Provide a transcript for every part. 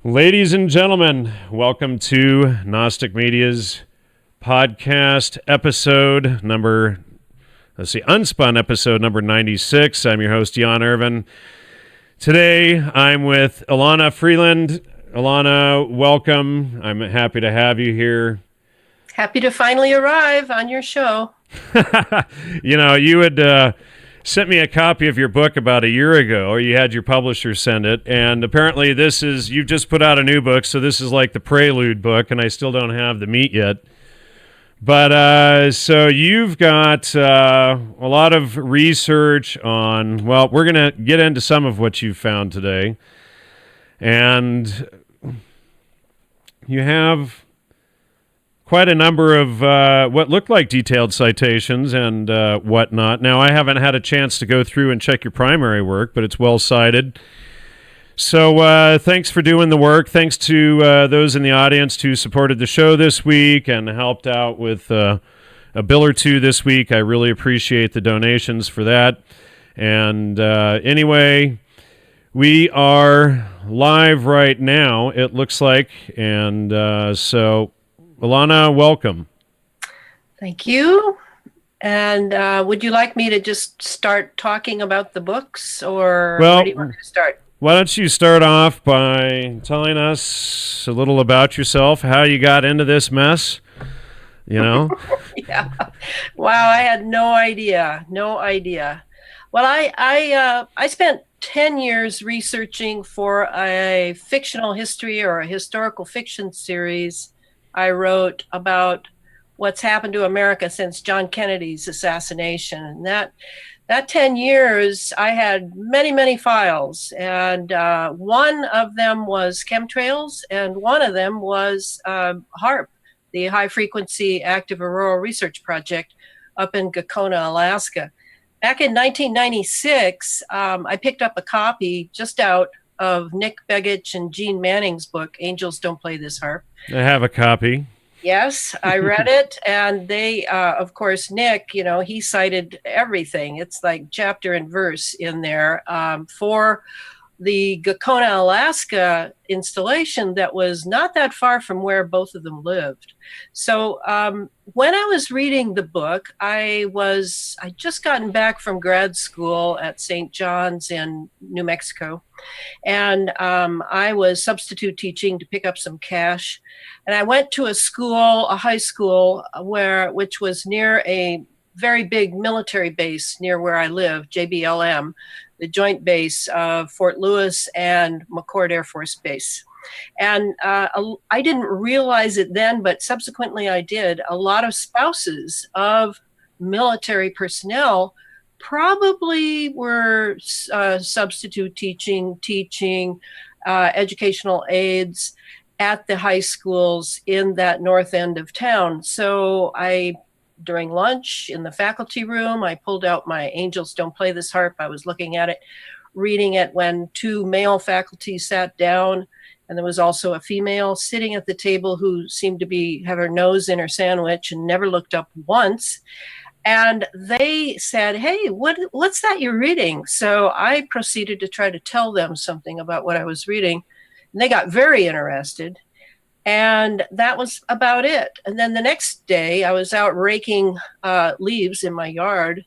Ladies and gentlemen, welcome to Gnostic Media's podcast episode number, UnSpun episode number 96. I'm your host, Jan Irvin. Today, I'm with Elana Freeland. Elana, welcome. I'm happy to have you here. Happy to finally arrive on your show. You had sent me a copy of your book about a year ago, or you had your publisher send it, and apparently you've just put out a new book, so this is like the prelude book, and I still don't have the meat yet. But so you've got a lot of research on, well, we're going to get into some of what you've found today. And you have quite a number of what look like detailed citations and whatnot. Now, I haven't had a chance to go through and check your primary work, but it's well cited. So thanks for doing the work. Thanks to those in the audience who supported the show this week and helped out with a bill or two this week. I really appreciate the donations for that. And anyway, we are live right now, it looks like. And so, Elana, welcome. Thank you. And would you like me to just start talking about the books, or where do you want me to start? Why don't you start off by telling us a little about yourself, how you got into this mess, Yeah. Wow, I had no idea. Well, I spent 10 years researching for a fictional history or a historical fiction series I wrote about what's happened to America since John Kennedy's assassination. And that 10 years, I had many files. And one of them was Chemtrails, and one of them was HAARP, the High Frequency Active Auroral Research Project up in Gakona, Alaska. Back in 1996, I picked up a copy just out of Nick Begich and Gene Manning's book, Angels Don't Play This Harp. I have a copy. Yes, I read it. And they, of course, Nick, he cited everything. It's like chapter and verse in there for the Gakona, Alaska installation that was not that far from where both of them lived. So when I was reading the book, I just gotten back from grad school at St. John's in New Mexico. And I was substitute teaching to pick up some cash. And I went to a high school, which was near a very big military base near where I live, JBLM, the joint base of Fort Lewis and McChord Air Force Base. And I didn't realize it then, but subsequently I did. A lot of spouses of military personnel probably were substitute teaching educational aides at the high schools in that north end of town. So during lunch in the faculty room, I pulled out my Angels Don't Play This Harp. I was looking at it, reading it when two male faculty sat down, and there was also a female sitting at the table who seemed to have her nose in her sandwich and never looked up once. And they said, "Hey, what's that you're reading?" So I proceeded to try to tell them something about what I was reading, and they got very interested. And that was about it. And then the next day, I was out raking leaves in my yard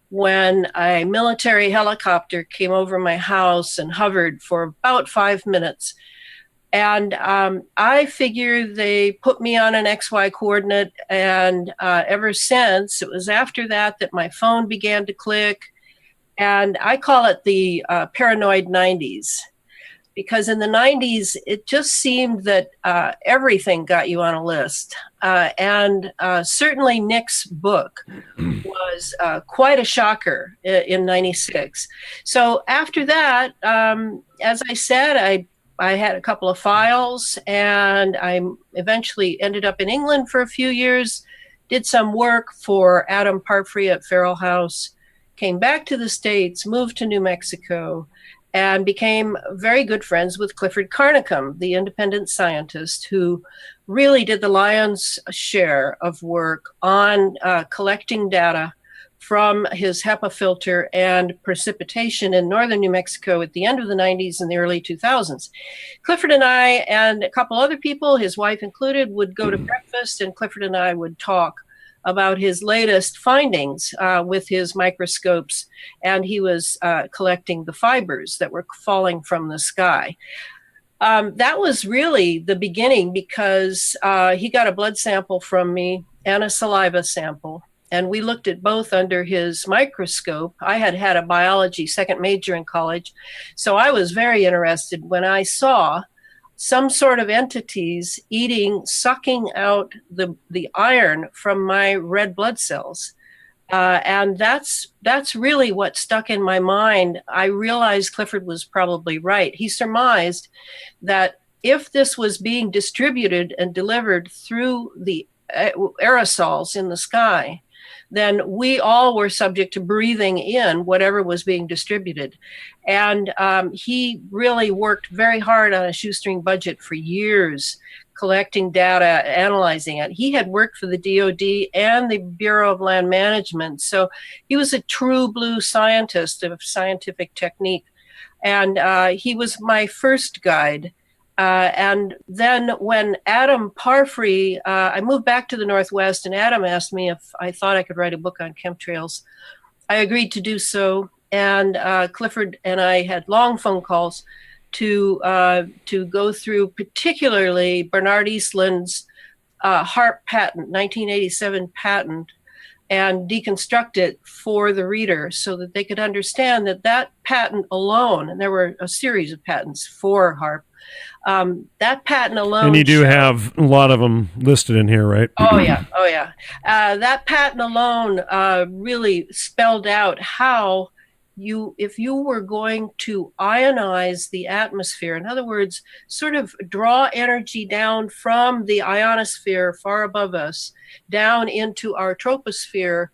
when a military helicopter came over my house and hovered for about 5 minutes. And I figured they put me on an XY coordinate. And ever since, it was after that my phone began to click. And I call it the paranoid 90s. Because in the 90s, it just seemed that everything got you on a list. And certainly Nick's book was quite a shocker in 96. So after that, as I said, I had a couple of files, and I eventually ended up in England for a few years, did some work for Adam Parfrey at Feral House, came back to the States, moved to New Mexico, and became very good friends with Clifford Carnicom, the independent scientist who really did the lion's share of work on collecting data from his HEPA filter and precipitation in northern New Mexico at the end of the 90s and the early 2000s. Clifford and I and a couple other people, his wife included, would go to breakfast, and Clifford and I would talk about his latest findings with his microscopes, and he was collecting the fibers that were falling from the sky. That was really the beginning, because he got a blood sample from me and a saliva sample, and we looked at both under his microscope. I had had a biology second major in college, so I was very interested when I saw some sort of entities sucking out the iron from my red blood cells. And that's really what stuck in my mind. I realized Clifford was probably right. He surmised that if this was being distributed and delivered through the aerosols in the sky, then we all were subject to breathing in whatever was being distributed. And he really worked very hard on a shoestring budget for years, collecting data, analyzing it. He had worked for the DoD and the Bureau of Land Management, so he was a true blue scientist of scientific technique. And he was my first guide. And then when Adam Parfrey, I moved back to the Northwest, and Adam asked me if I thought I could write a book on chemtrails. I agreed to do so. And Clifford and I had long phone calls to go through particularly Bernard Eastland's HAARP patent, 1987 patent, and deconstruct it for the reader so that they could understand that patent alone, and there were a series of patents for HAARP, that patent alone. And you do have a lot of them listed in here, right? Oh yeah. That patent alone really spelled out how if you were going to ionize the atmosphere, in other words, sort of draw energy down from the ionosphere far above us down into our troposphere,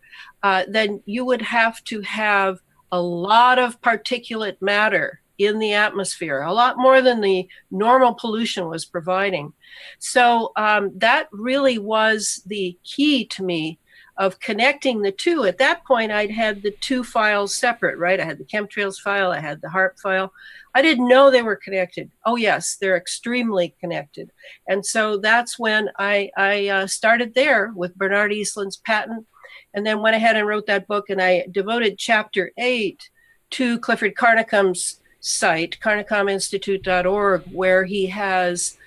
then you would have to have a lot of particulate matter in the atmosphere, a lot more than the normal pollution was providing. So that really was the key to me of connecting the two. At that point, I'd had the two files separate, right? I had the chemtrails file, I had the HAARP file. I didn't know they were connected. Oh yes, they're extremely connected. And so that's when I started there with Bernard Eastland's patent, and then went ahead and wrote that book, and I devoted chapter 8 to Clifford Carnicom's site, carnicominstitute.org, where he has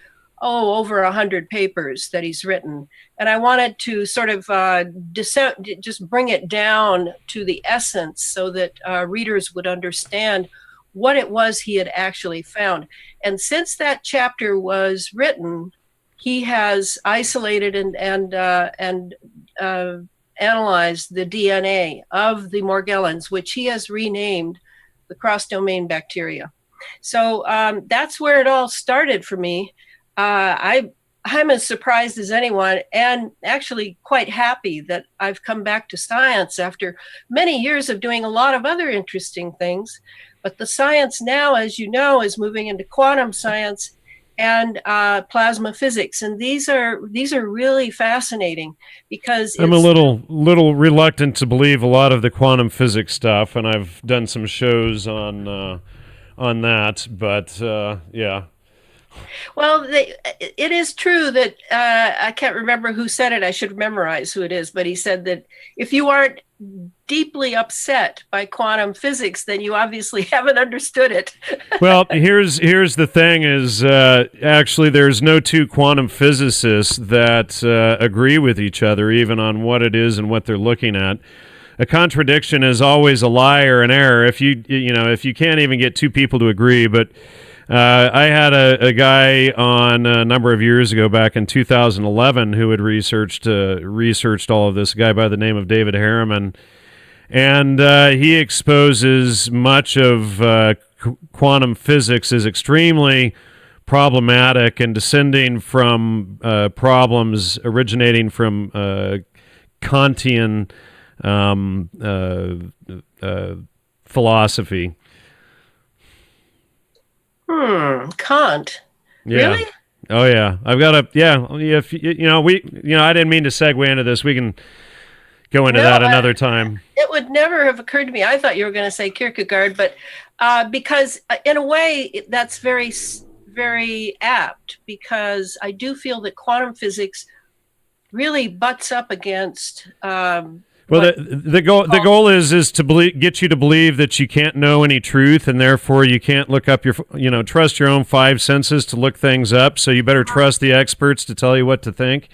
over 100 papers that he's written. And I wanted to sort of just bring it down to the essence so that readers would understand what it was he had actually found. And since that chapter was written, he has isolated and analyzed the DNA of the Morgellons, which he has renamed the cross-domain bacteria. So that's where it all started for me. I'm as surprised as anyone, and actually quite happy that I've come back to science after many years of doing a lot of other interesting things. But the science now, as you know, is moving into quantum science and plasma physics, and these are really fascinating because I'm a little reluctant to believe a lot of the quantum physics stuff, and I've done some shows on that, but yeah. Well, it is true that I can't remember who said it. I should memorize who it is, but he said that if you aren't deeply upset by quantum physics, then you obviously haven't understood it. Well, here's the thing: is actually there's no two quantum physicists that agree with each other, even on what it is and what they're looking at. A contradiction is always a lie or an error. If you can't even get two people to agree, but. I had a guy on a number of years ago, back in 2011, who had researched all of this, a guy by the name of David Harriman, and he exposes much of quantum physics as extremely problematic and descending from problems originating from Kantian philosophy. Kant. Yeah. Really? Oh yeah. I've got a if I didn't mean to segue into this. We can go into that another time. It would never have occurred to me. I thought you were going to say Kierkegaard, but because in a way that's very, very apt, because I do feel that quantum physics really butts up against. Well, the goal is to get you to believe that you can't know any truth, and therefore you can't look up trust your own five senses to look things up. So you better trust the experts to tell you what to think.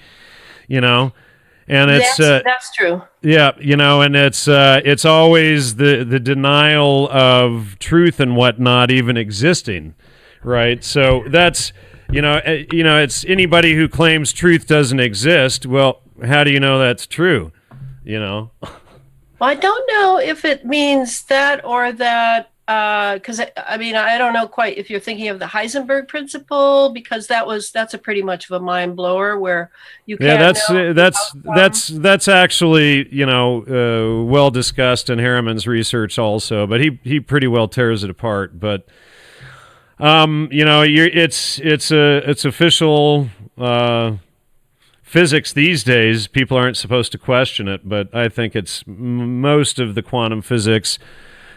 And it's that's true. Yeah, and it's always the denial of truth and whatnot even existing, right? So that's it's anybody who claims truth doesn't exist. Well, how do you know that's true? Well, I don't know if it means that or that, because I don't know quite if you're thinking of the Heisenberg principle, because that's a pretty much of a mind blower where you can't. Yeah, that's actually well discussed in Harriman's research also, but he pretty well tears it apart. But it's official. Physics these days, people aren't supposed to question it, but I think it's most of the quantum physics,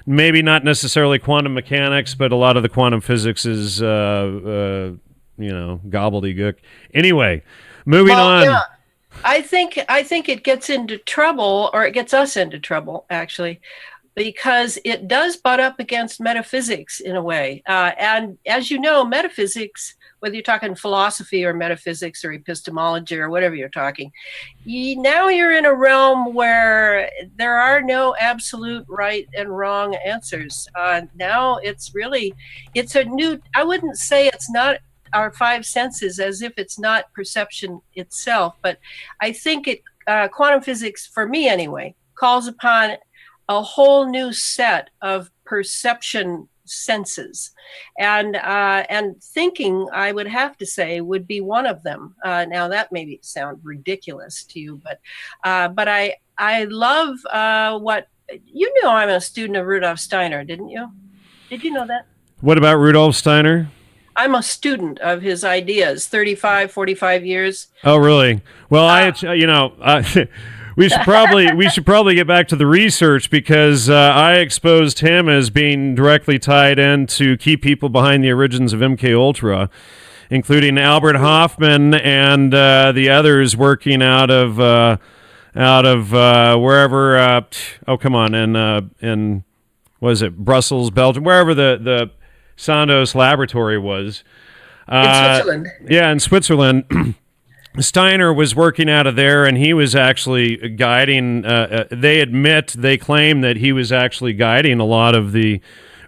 maybe not necessarily quantum mechanics, but a lot of the quantum physics is, gobbledygook. Anyway, moving on. Yeah. I think it gets into trouble, or it gets us into trouble, actually, because it does butt up against metaphysics in a way. And as you know, metaphysics, whether you're talking philosophy or metaphysics or epistemology or whatever you're talking, now you're in a realm where there are no absolute right and wrong answers. Now it's a new, I wouldn't say it's not our five senses as if it's not perception itself, but I think quantum physics, for me anyway, calls upon a whole new set of perception senses, and thinking, I would have to say, would be one of them. Now that may sound ridiculous to you, but I love what I'm a student of Rudolf Steiner, didn't you? Did you know that? What about Rudolf Steiner? I'm a student of his ideas, 35, 45 years. Oh, really? Well, we should probably get back to the research, because I exposed him as being directly tied into key people behind the origins of MKUltra, including Albert Hoffman and the others working out of wherever. In was it Brussels, Belgium, wherever the Sandoz laboratory was. In Switzerland. Yeah, in Switzerland. Steiner was working out of there, and he was actually guiding. They claim that he was actually guiding a lot of the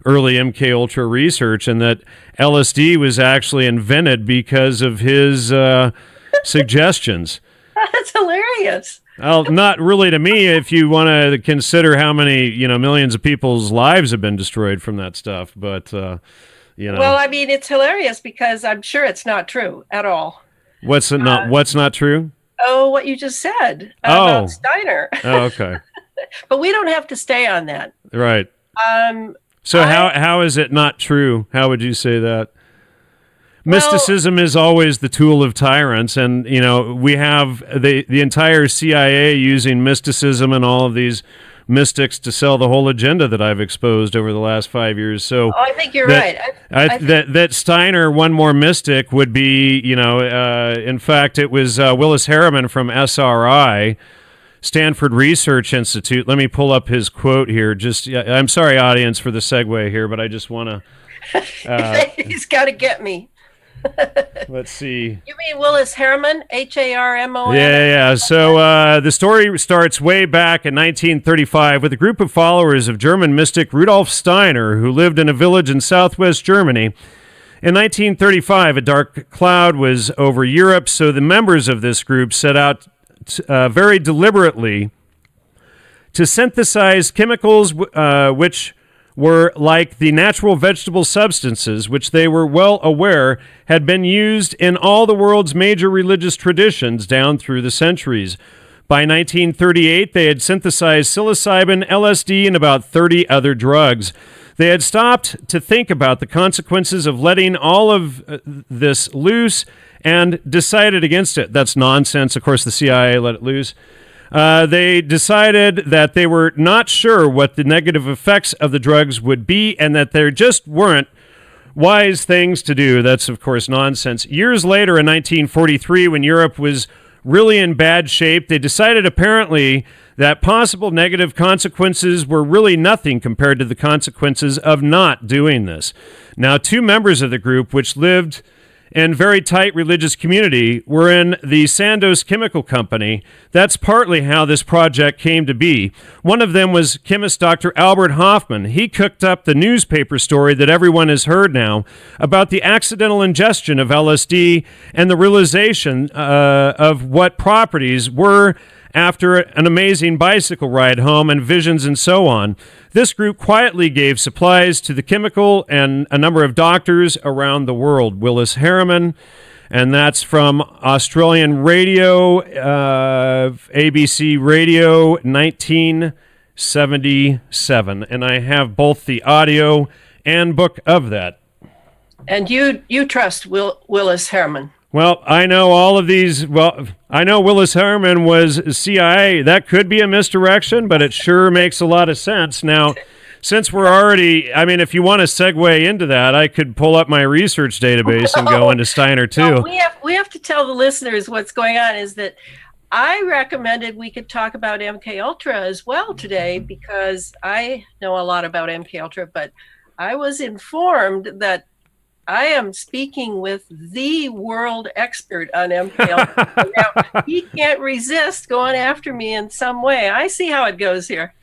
early MKUltra research, and that LSD was actually invented because of his suggestions. That's hilarious. Well, not really to me, if you want to consider how many millions of people's lives have been destroyed from that stuff. But Well, it's hilarious because I'm sure it's not true at all. What's not true? Oh, what you just said about Steiner. Oh, okay. But we don't have to stay on that. Right. So how is it not true? How would you say that? Mysticism is always the tool of tyrants, and we have the entire CIA using mysticism and all of these mystics to sell the whole agenda that I've exposed over the last 5 years. So I think you're right. That Steiner, one more mystic, would be, in fact, it was Willis Harriman from SRI, Stanford Research Institute. Let me pull up his quote here. I'm sorry, audience, for the segue here, but I just want to... He's got to get me. Let's see. You mean Willis Harriman? HARMON? Yeah. So the story starts way back in 1935 with a group of followers of German mystic Rudolf Steiner, who lived in a village in southwest Germany. In 1935, a dark cloud was over Europe, so the members of this group set out very deliberately to synthesize chemicals which were like the natural vegetable substances, which they were well aware had been used in all the world's major religious traditions down through the centuries. By 1938, they had synthesized psilocybin, LSD, and about 30 other drugs. They had stopped to think about the consequences of letting all of this loose and decided against it. That's nonsense. Of course, the CIA let it loose. They decided that they were not sure what the negative effects of the drugs would be and that there just weren't wise things to do. That's, of course, nonsense. Years later, in 1943, when Europe was really in bad shape, they decided apparently that possible negative consequences were really nothing compared to the consequences of not doing this. Now, two members of the group, which lived in very tight religious community, were in the Sandoz Chemical Company. That's partly how this project came to be. One of them was chemist Dr. Albert Hofmann. He cooked up the newspaper story that everyone has heard now about the accidental ingestion of LSD and the realization of what properties were after an amazing bicycle ride home and visions and so on. This group quietly gave supplies to the chemical and a number of doctors around the world. Willis Harriman, and that's from Australian radio, ABC Radio, 1977. And I have both the audio and book of that. And you trust Willis Harriman? Well, I know all of these. Well, I know Willis Harriman was CIA. That could be a misdirection, but it sure makes a lot of sense. Now, since we're already, I mean, if you want to segue into that, I could pull up my research database and go into Steiner too. No, we have to tell the listeners what's going on is that I recommended we could talk about MKUltra as well today because I know a lot about MKUltra, but I was informed that I am speaking with the world expert on MKUltra. Now, he can't resist going after me in some way. I see how it goes here.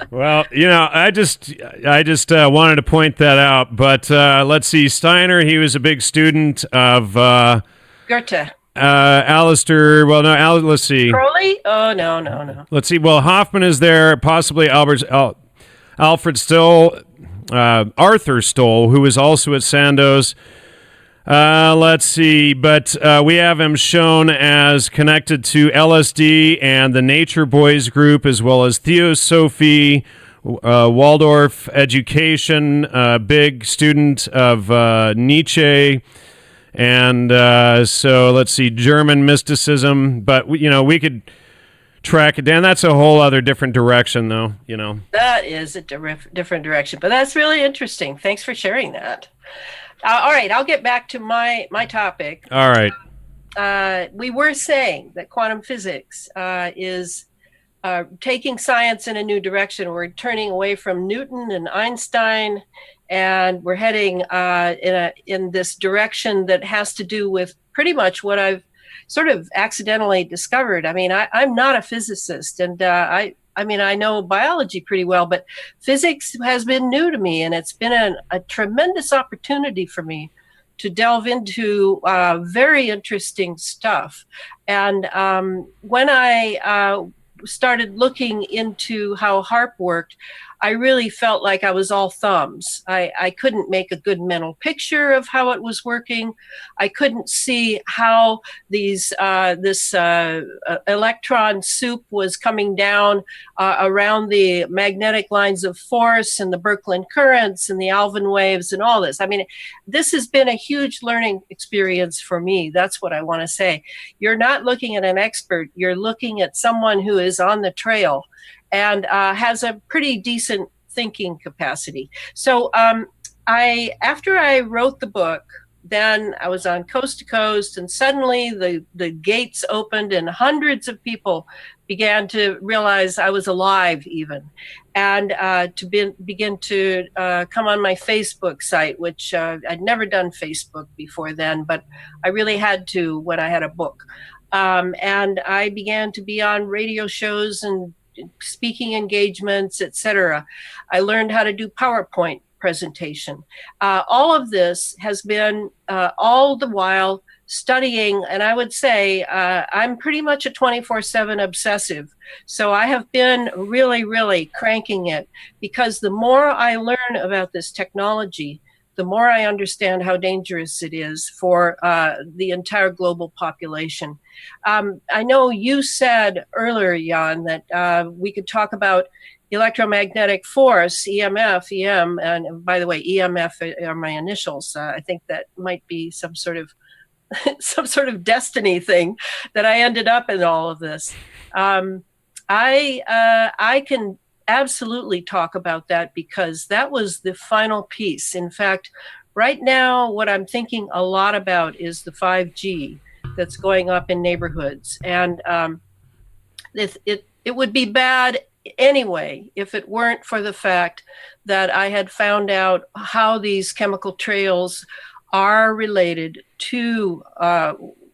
Well, you know, I just wanted to point that out. But let's see, Steiner, he was a big student of Goethe. Alistair. Well, no, let's see. Crowley? Oh, no. Let's see. Well, Hoffman is there. Possibly Alfred Stoll. Arthur Stoll, who was also at Sandoz. Let's see, but we have him shown as connected to LSD and the Nature Boys group, as well as Theosophy, Waldorf education, big student of Nietzsche, and so let's see, German mysticism. But we could track it down. That's a whole other different direction, though. That is a different direction, but that's really interesting. Thanks for sharing that. All right, I'll get back to my topic. All right. We were saying that quantum physics is taking science in a new direction. We're turning away from Newton and Einstein, and we're heading in this direction that has to do with pretty much what I've sort of accidentally discovered. I mean, I'm not a physicist, and I know biology pretty well, but physics has been new to me, and it's been a tremendous opportunity for me to delve into very interesting stuff. And when I started looking into how HAARP worked, I really felt like I was all thumbs. I couldn't make a good mental picture of how it was working. I couldn't see how this electron soup was coming down around the magnetic lines of force and the Birkeland currents and the Alvin waves and all this. I mean, this has been a huge learning experience for me. That's what I want to say. You're not looking at an expert. You're looking at someone who is on the trail and has a pretty decent thinking capacity. So after I wrote the book, then I was on Coast to Coast, and suddenly the gates opened and hundreds of people began to realize I was alive even, and to begin to come on my Facebook site, which I'd never done Facebook before then, but I really had to when I had a book. And I began to be on radio shows and speaking engagements, etc. I learned how to do PowerPoint presentation. All of this has been all the while studying, and I would say I'm pretty much a 24/7 obsessive. So I have been really, really cranking it, because the more I learn about this technology, the more I understand how dangerous it is for the entire global population. I know you said earlier, Jan, that we could talk about electromagnetic force, EMF, and by the way, EMF are my initials. I think that might be some sort of some sort of destiny thing that I ended up in all of this. I can absolutely talk about that because that was the final piece. In fact, right now, what I'm thinking a lot about is the 5G that's going up in neighborhoods. And it would be bad anyway if it weren't for the fact that I had found out how these chemical trails are related to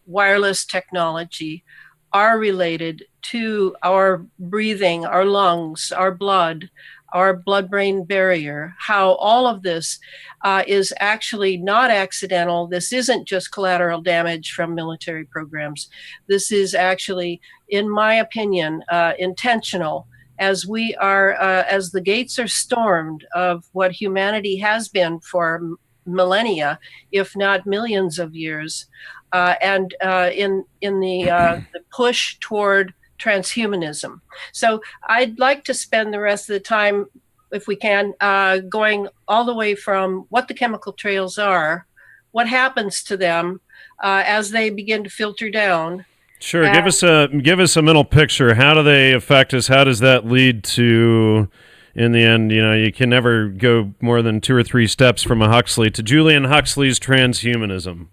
wireless technology, are related to our breathing, our lungs, our blood-brain barrier, how all of this is actually not accidental. This isn't just collateral damage from military programs. This is actually, in my opinion, intentional, as we are, as the gates are stormed of what humanity has been for millennia, if not millions of years, and in the push toward transhumanism. So I'd like to spend the rest of the time, if we can, going all the way from what the chemical trails are, what happens to them as they begin to filter down. Sure. Give us a mental picture. How do they affect us? How does that lead to, in the end, you can never go more than 2 or 3 steps from a Huxley to Julian Huxley's transhumanism.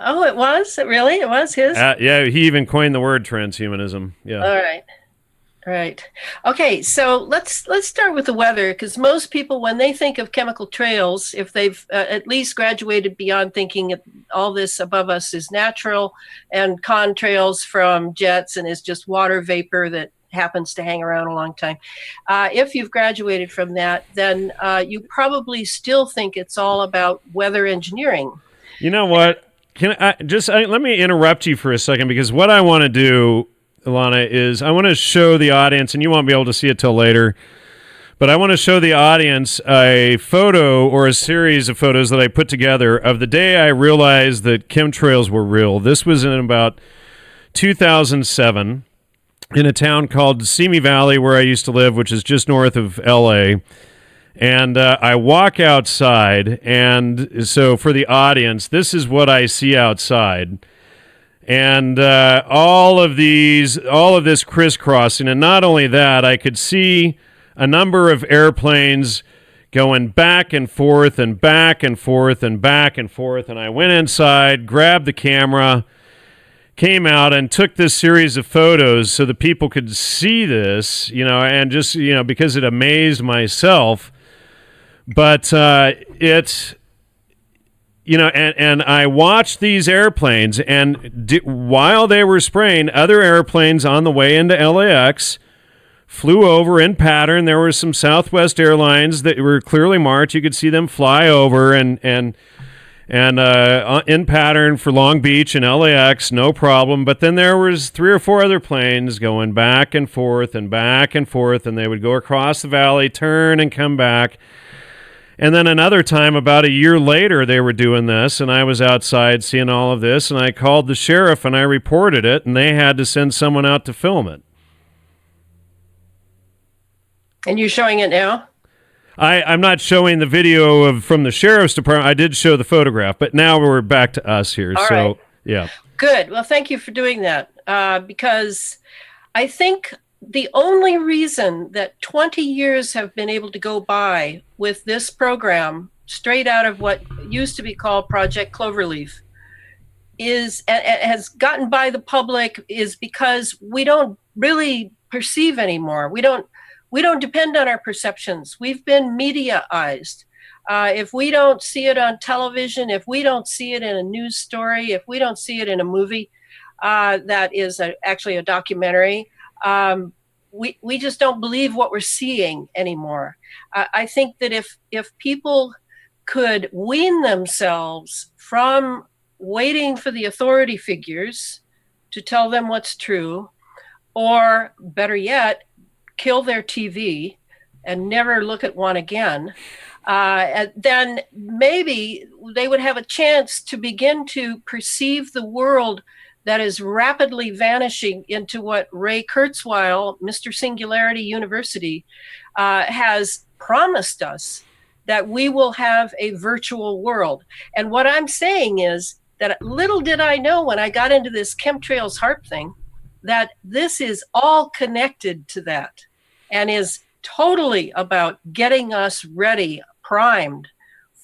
Oh, it was? Really? It was his? Yeah, he even coined the word transhumanism. Yeah. All right. Right. Okay, so let's start with the weather, because most people, when they think of chemical trails, if they've at least graduated beyond thinking all this above us is natural and contrails from jets and is just water vapor that happens to hang around a long time. If you've graduated from that, then you probably still think it's all about weather engineering. You know what? Let me interrupt you for a second, because what I want to do, Elana, is I want to show the audience, and you won't be able to see it till later, but I want to show the audience a photo or a series of photos that I put together of the day I realized that chemtrails were real. This was in about 2007 in a town called Simi Valley, where I used to live, which is just north of L.A., and I walk outside, and so for the audience, this is what I see outside. And all of this crisscrossing, and not only that, I could see a number of airplanes going back and forth and back and forth and back and forth. And I went inside, grabbed the camera, came out, and took this series of photos so that people could see this, and just, because it amazed myself. But it's... and I watched these airplanes, and while they were spraying, other airplanes on the way into LAX flew over in pattern. There were some Southwest Airlines that were clearly marked. You could see them fly over and in pattern for Long Beach and LAX, no problem. But then there was 3 or 4 other planes going back and forth and back and forth, and they would go across the valley, turn, and come back. And then another time, about a year later, they were doing this, and I was outside seeing all of this, and I called the sheriff, and I reported it, and they had to send someone out to film it. And you're showing it now? I'm not showing the video from the sheriff's department. I did show the photograph, but now we're back to us here. All so, right. Yeah. Good. Well, thank you for doing that, because I think the only reason that 20 years have been able to go by with this program, straight out of what used to be called Project Cloverleaf, has gotten by the public, is because we don't really perceive anymore. We don't depend on our perceptions. We've been mediaized. If we don't see it on television, if we don't see it in a news story, if we don't see it in a movie that is actually a documentary, we just don't believe what we're seeing anymore. I think that if people could wean themselves from waiting for the authority figures to tell them what's true, or better yet, kill their TV and never look at one again, then maybe they would have a chance to begin to perceive the world that is rapidly vanishing into what Ray Kurzweil, Mr. Singularity University, has promised us, that we will have a virtual world. And what I'm saying is that little did I know when I got into this chemtrails HAARP thing, that this is all connected to that and is totally about getting us ready, primed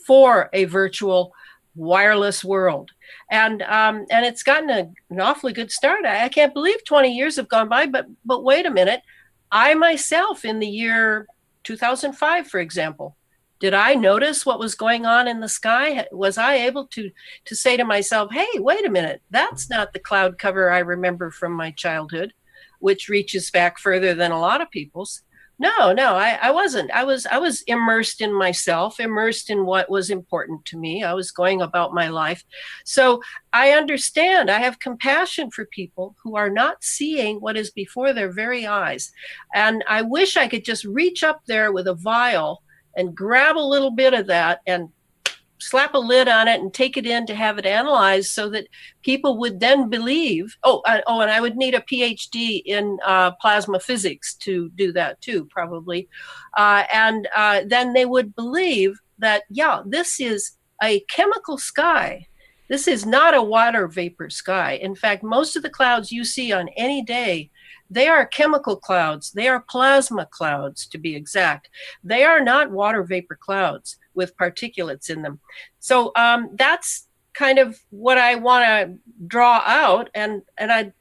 for a virtual wireless world. And it's gotten an awfully good start. I can't believe 20 years have gone by, but wait a minute. I myself, in the year 2005, for example, did I notice what was going on in the sky? Was I able to say to myself, hey, wait a minute, that's not the cloud cover I remember from my childhood, which reaches back further than a lot of people's? No, I wasn't. I was immersed in myself, immersed in what was important to me. I was going about my life. So I understand. I have compassion for people who are not seeing what is before their very eyes. And I wish I could just reach up there with a vial and grab a little bit of that and slap a lid on it and take it in to have it analyzed so that people would then believe, and I would need a PhD in plasma physics to do that too, probably. And then they would believe that, yeah, this is a chemical sky. This is not a water vapor sky. In fact, most of the clouds you see on any day, they are chemical clouds. They are plasma clouds, to be exact. They are not water vapor clouds with particulates in them. So that's kind of what I want to draw out. And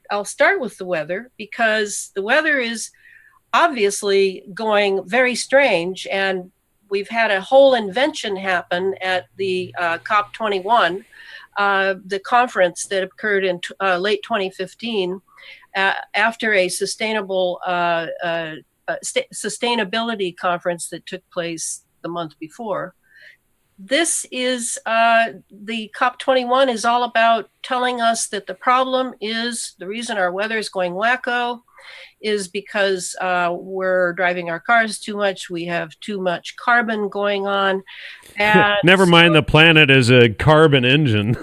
I'll start with the weather, because the weather is obviously going very strange. And we've had a whole invention happen at the COP21, the conference that occurred in late 2015, after a sustainability conference that took place the month before. This is the COP21 is all about telling us that the problem is, the reason our weather is going wacko is because we're driving our cars too much. We have too much carbon going on. And never mind the planet is a carbon engine.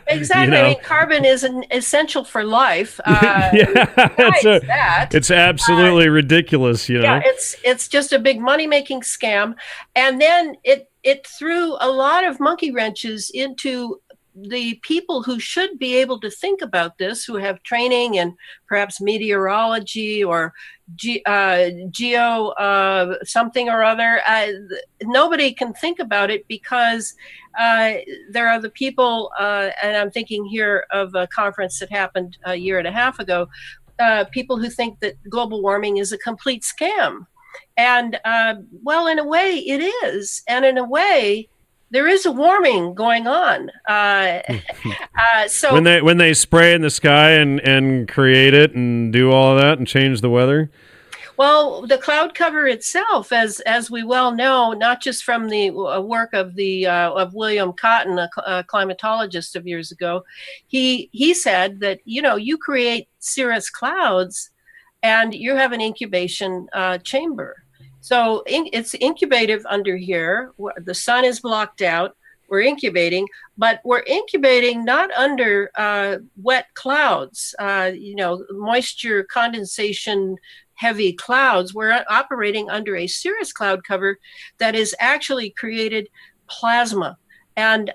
Exactly. You know? I mean, carbon is essential for life. It's absolutely ridiculous. You know? Yeah, it's just a big money-making scam. And then it threw a lot of monkey wrenches into the people who should be able to think about this, who have training in perhaps meteorology or geo something or other. Nobody can think about it because there are the people, and I'm thinking here of a conference that happened a year and a half ago, people who think that global warming is a complete scam. And well, in a way it is. And in a way, there is a warming going on. So when they spray in the sky and create it and do all of that and change the weather. Well, the cloud cover itself, as we well know, not just from the work of of William Cotton, a climatologist of years ago, he said that, you know, you create cirrus clouds and you have an incubation chamber. So it's incubative under here. The sun is blocked out. We're incubating, but we're incubating not under wet clouds, moisture condensation heavy clouds. We're operating under a cirrus cloud cover that is actually created plasma. And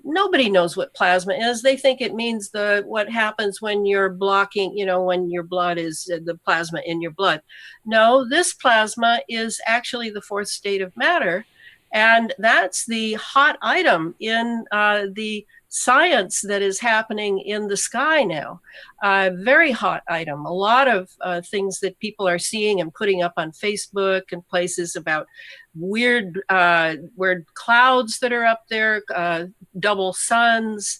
nobody knows what plasma is. They think it means what happens when you're blocking, when your blood is the plasma in your blood. No, this plasma is actually the fourth state of matter. And that's the hot item in the science that is happening in the sky now. Very hot item. A lot of things that people are seeing and putting up on Facebook and places about weird clouds that are up there, double suns,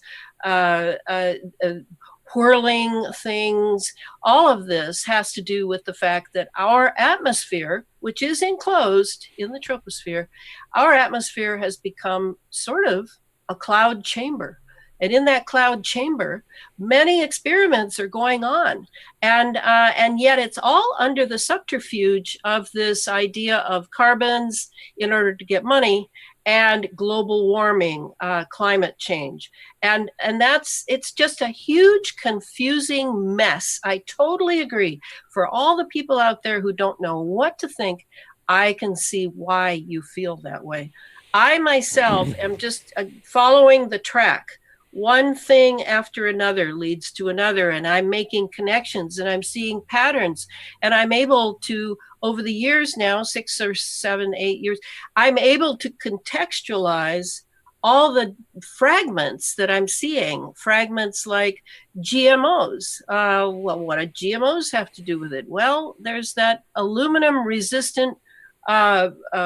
whirling things. All of this has to do with the fact that our atmosphere, which is enclosed in the troposphere, our atmosphere has become sort of a cloud chamber. And in that cloud chamber, many experiments are going on. And yet it's all under the subterfuge of this idea of carbons in order to get money and global warming, climate change. And it's just a huge, confusing mess. I totally agree. For all the people out there who don't know what to think, I can see why you feel that way. I myself am just following the track. one thing after another leads to another, and I'm making connections and I'm seeing patterns, and I'm able to, over the years now, 6 or 7, 8 years, I'm able to contextualize all the fragments that I'm seeing, fragments like GMOs. Well, what do GMOs have to do with it? Well, there's that aluminum resistant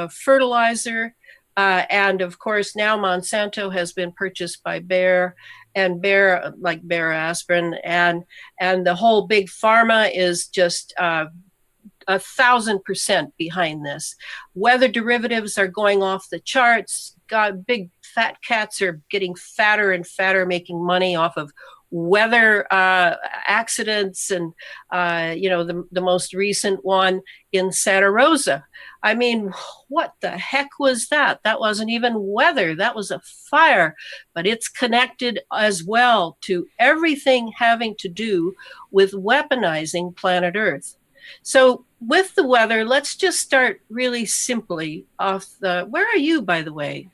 fertilizer. And of course, now Monsanto has been purchased by Bayer, and Bayer, like Bayer aspirin, and the whole big pharma is just 1,000% behind this. Weather derivatives are going off the charts. God, big fat cats are getting fatter and fatter, making money off of weather accidents, and the most recent one in Santa Rosa. I mean, what the heck was that? That wasn't even weather. That was a fire, but it's connected as well to everything having to do with weaponizing planet Earth. So with the weather, let's just start really simply off the, where are you, by the way?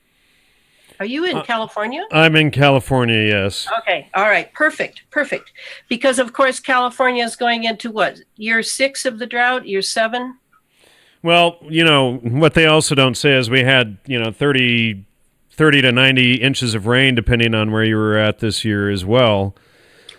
Are you in California? I'm in California, yes. Okay. All right. Perfect. Because, of course, California is going into what? Year 6 of the drought? Year 7? Well, what they also don't say is we had, 30 to 90 inches of rain, depending on where you were at this year as well.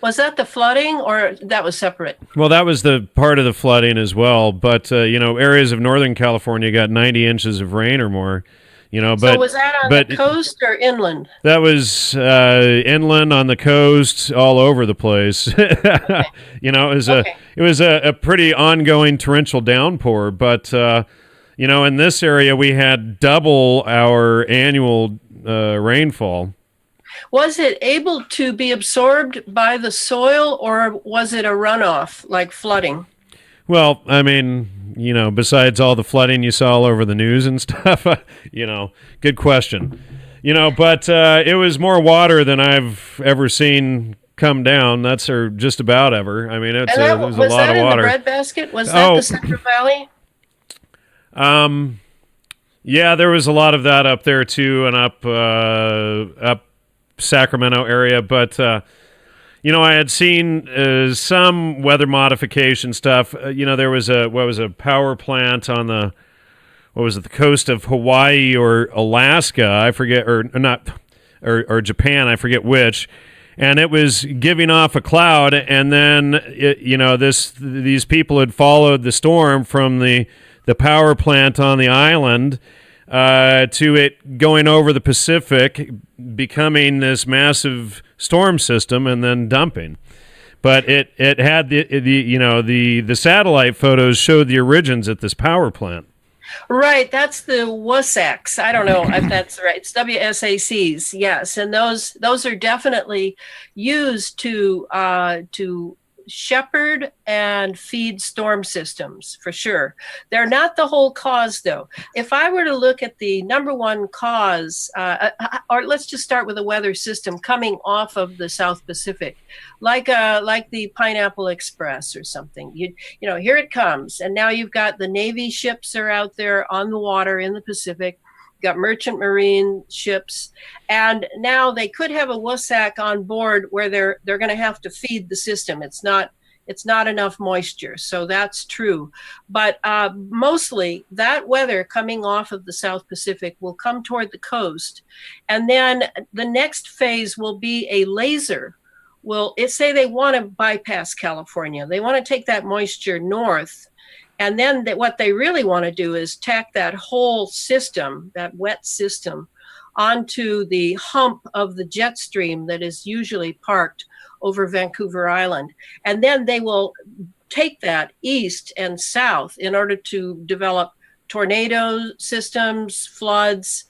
Was that the flooding, or that was separate? Well, that was the part of the flooding as well. But, areas of Northern California got 90 inches of rain or more. But so was that on the coast or inland? That was inland, on the coast, all over the place. Okay. It was a pretty ongoing torrential downpour. But in this area we had double our annual rainfall. Was it able to be absorbed by the soil, or was it a runoff like flooding? Well, I mean, besides all the flooding you saw all over the news and stuff, good question. But it was more water than I've ever seen come down. That's just about ever. I mean, it was a lot of water. Was that in the breadbasket? Was that the Central Valley? Yeah, there was a lot of that up there too, and up Sacramento area, but I had seen some weather modification stuff. There was a power plant on the coast of Hawaii or Alaska, I forget, or not, or Japan, I forget which, and it was giving off a cloud, and then these people had followed the storm from the power plant on the island to it going over the Pacific, becoming this massive storm system, and then dumping. But it had the satellite photos showed the origins at this power plant. Right, that's the WSACs. I don't know if that's right. It's WSACs, yes, and those are definitely used to shepherd and feed storm systems, for sure. They're not the whole cause, though. If I were to look at the number one cause, or let's just start with a weather system coming off of the South Pacific, like the Pineapple Express or something. Here it comes, and now you've got the Navy ships are out there on the water in the Pacific. Got merchant marine ships, and now they could have a WSAC on board where they're going to have to feed the system. It's not enough moisture, so that's true. But mostly that weather coming off of the South Pacific will come toward the coast, and then the next phase will be a laser. Say they want to bypass California. They want to take that moisture north. And then what they really want to do is tack that whole system, that wet system, onto the hump of the jet stream that is usually parked over Vancouver Island. And then they will take that east and south in order to develop tornado systems, floods,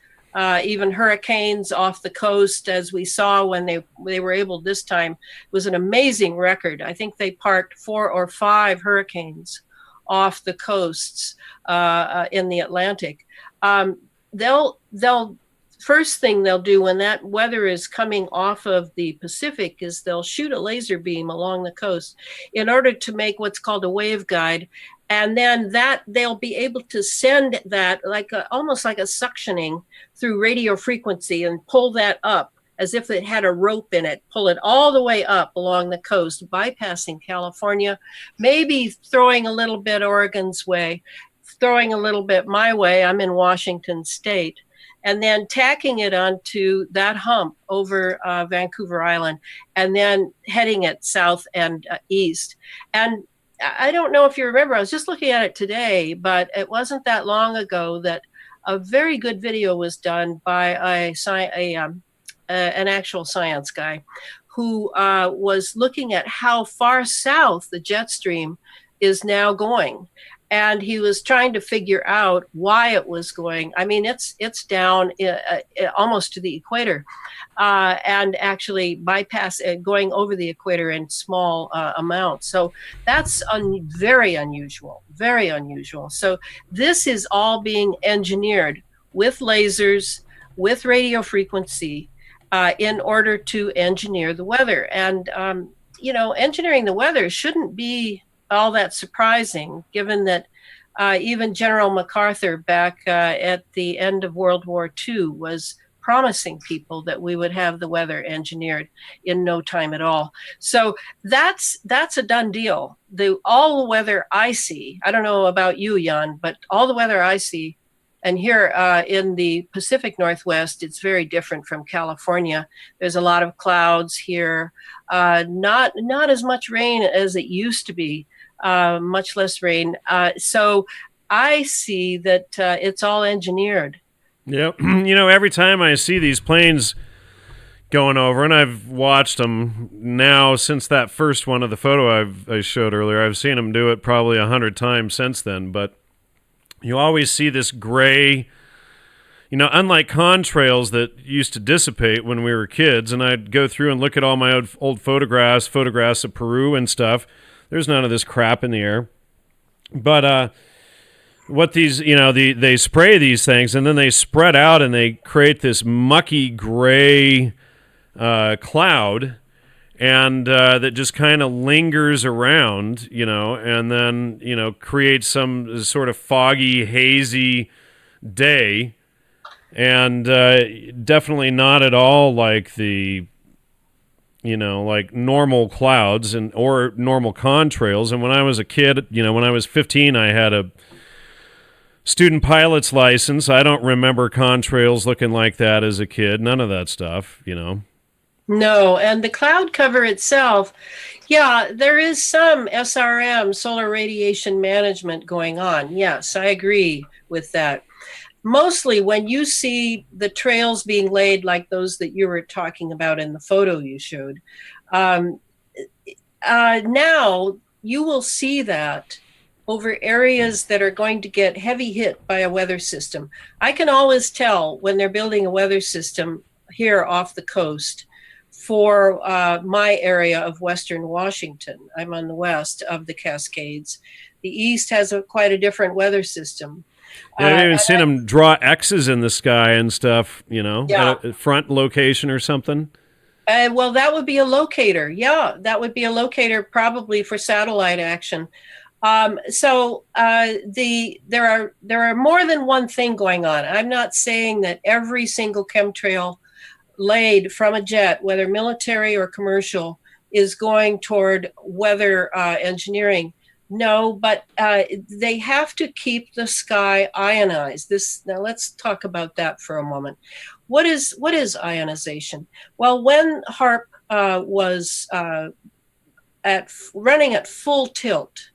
even hurricanes off the coast, as we saw when they were able this time. It was an amazing record. I think they parked 4 or 5 hurricanes off the coasts in the Atlantic. They'll first thing they'll do when that weather is coming off of the Pacific is they'll shoot a laser beam along the coast in order to make what's called a waveguide, and then that they'll be able to send that almost like a suctioning through radio frequency and pull that up as if it had a rope in it, pull it all the way up along the coast, bypassing California, maybe throwing a little bit Oregon's way, throwing a little bit my way. I'm in Washington State. And then tacking it onto that hump over Vancouver Island, and then heading it south and east. And I don't know if you remember, I was just looking at it today, but it wasn't that long ago that a very good video was done by an actual science guy who was looking at how far south the jet stream is now going. And he was trying to figure out why it was going. I mean, it's down almost to the equator, and actually going over the equator in small amounts. So that's very unusual, very unusual. So this is all being engineered with lasers, with radio frequency, in order to engineer the weather. And engineering the weather shouldn't be all that surprising, given that even General MacArthur back at the end of World War II was promising people that we would have the weather engineered in no time at all. So that's a done deal. All the weather I see, I don't know about you, Jan, but all the weather I see, and here in the Pacific Northwest, it's very different from California. There's a lot of clouds here, not as much rain as it used to be. Much less rain. So I see that it's all engineered. Yeah. Every time I see these planes going over, and I've watched them now since that first one of the photo I showed earlier, I've seen them do it probably 100 times since then, but you always see this gray, unlike contrails that used to dissipate when we were kids, and I'd go through and look at all my old photographs of Peru and stuff. There's none of this crap in the air. But what these, they spray these things, and then they spread out and they create this mucky gray cloud, and that just kind of lingers around, and then, creates some sort of foggy, hazy day. And definitely not at all like the like normal clouds or normal contrails. And when I was a kid, when I was 15, I had a student pilot's license. I don't remember contrails looking like that as a kid. None of that stuff, No, and the cloud cover itself, yeah, there is some SRM, solar radiation management, going on. Yes, I agree with that. Mostly when you see the trails being laid like those that you were talking about in the photo you showed, now you will see that over areas that are going to get heavy hit by a weather system. I can always tell when they're building a weather system here off the coast for my area of Western Washington. I'm on the west of the Cascades. The east has quite a different weather system. Yeah, I've even seen them draw X's in the sky and stuff, at a front location or something. Well, that would be a locator. Yeah, that would be a locator probably for satellite action. So there are more than one thing going on. I'm not saying that every single chemtrail laid from a jet, whether military or commercial, is going toward weather engineering. No, but they have to keep the sky ionized. Now let's talk about that for a moment. What is ionization? Well, when HAARP was running at full tilt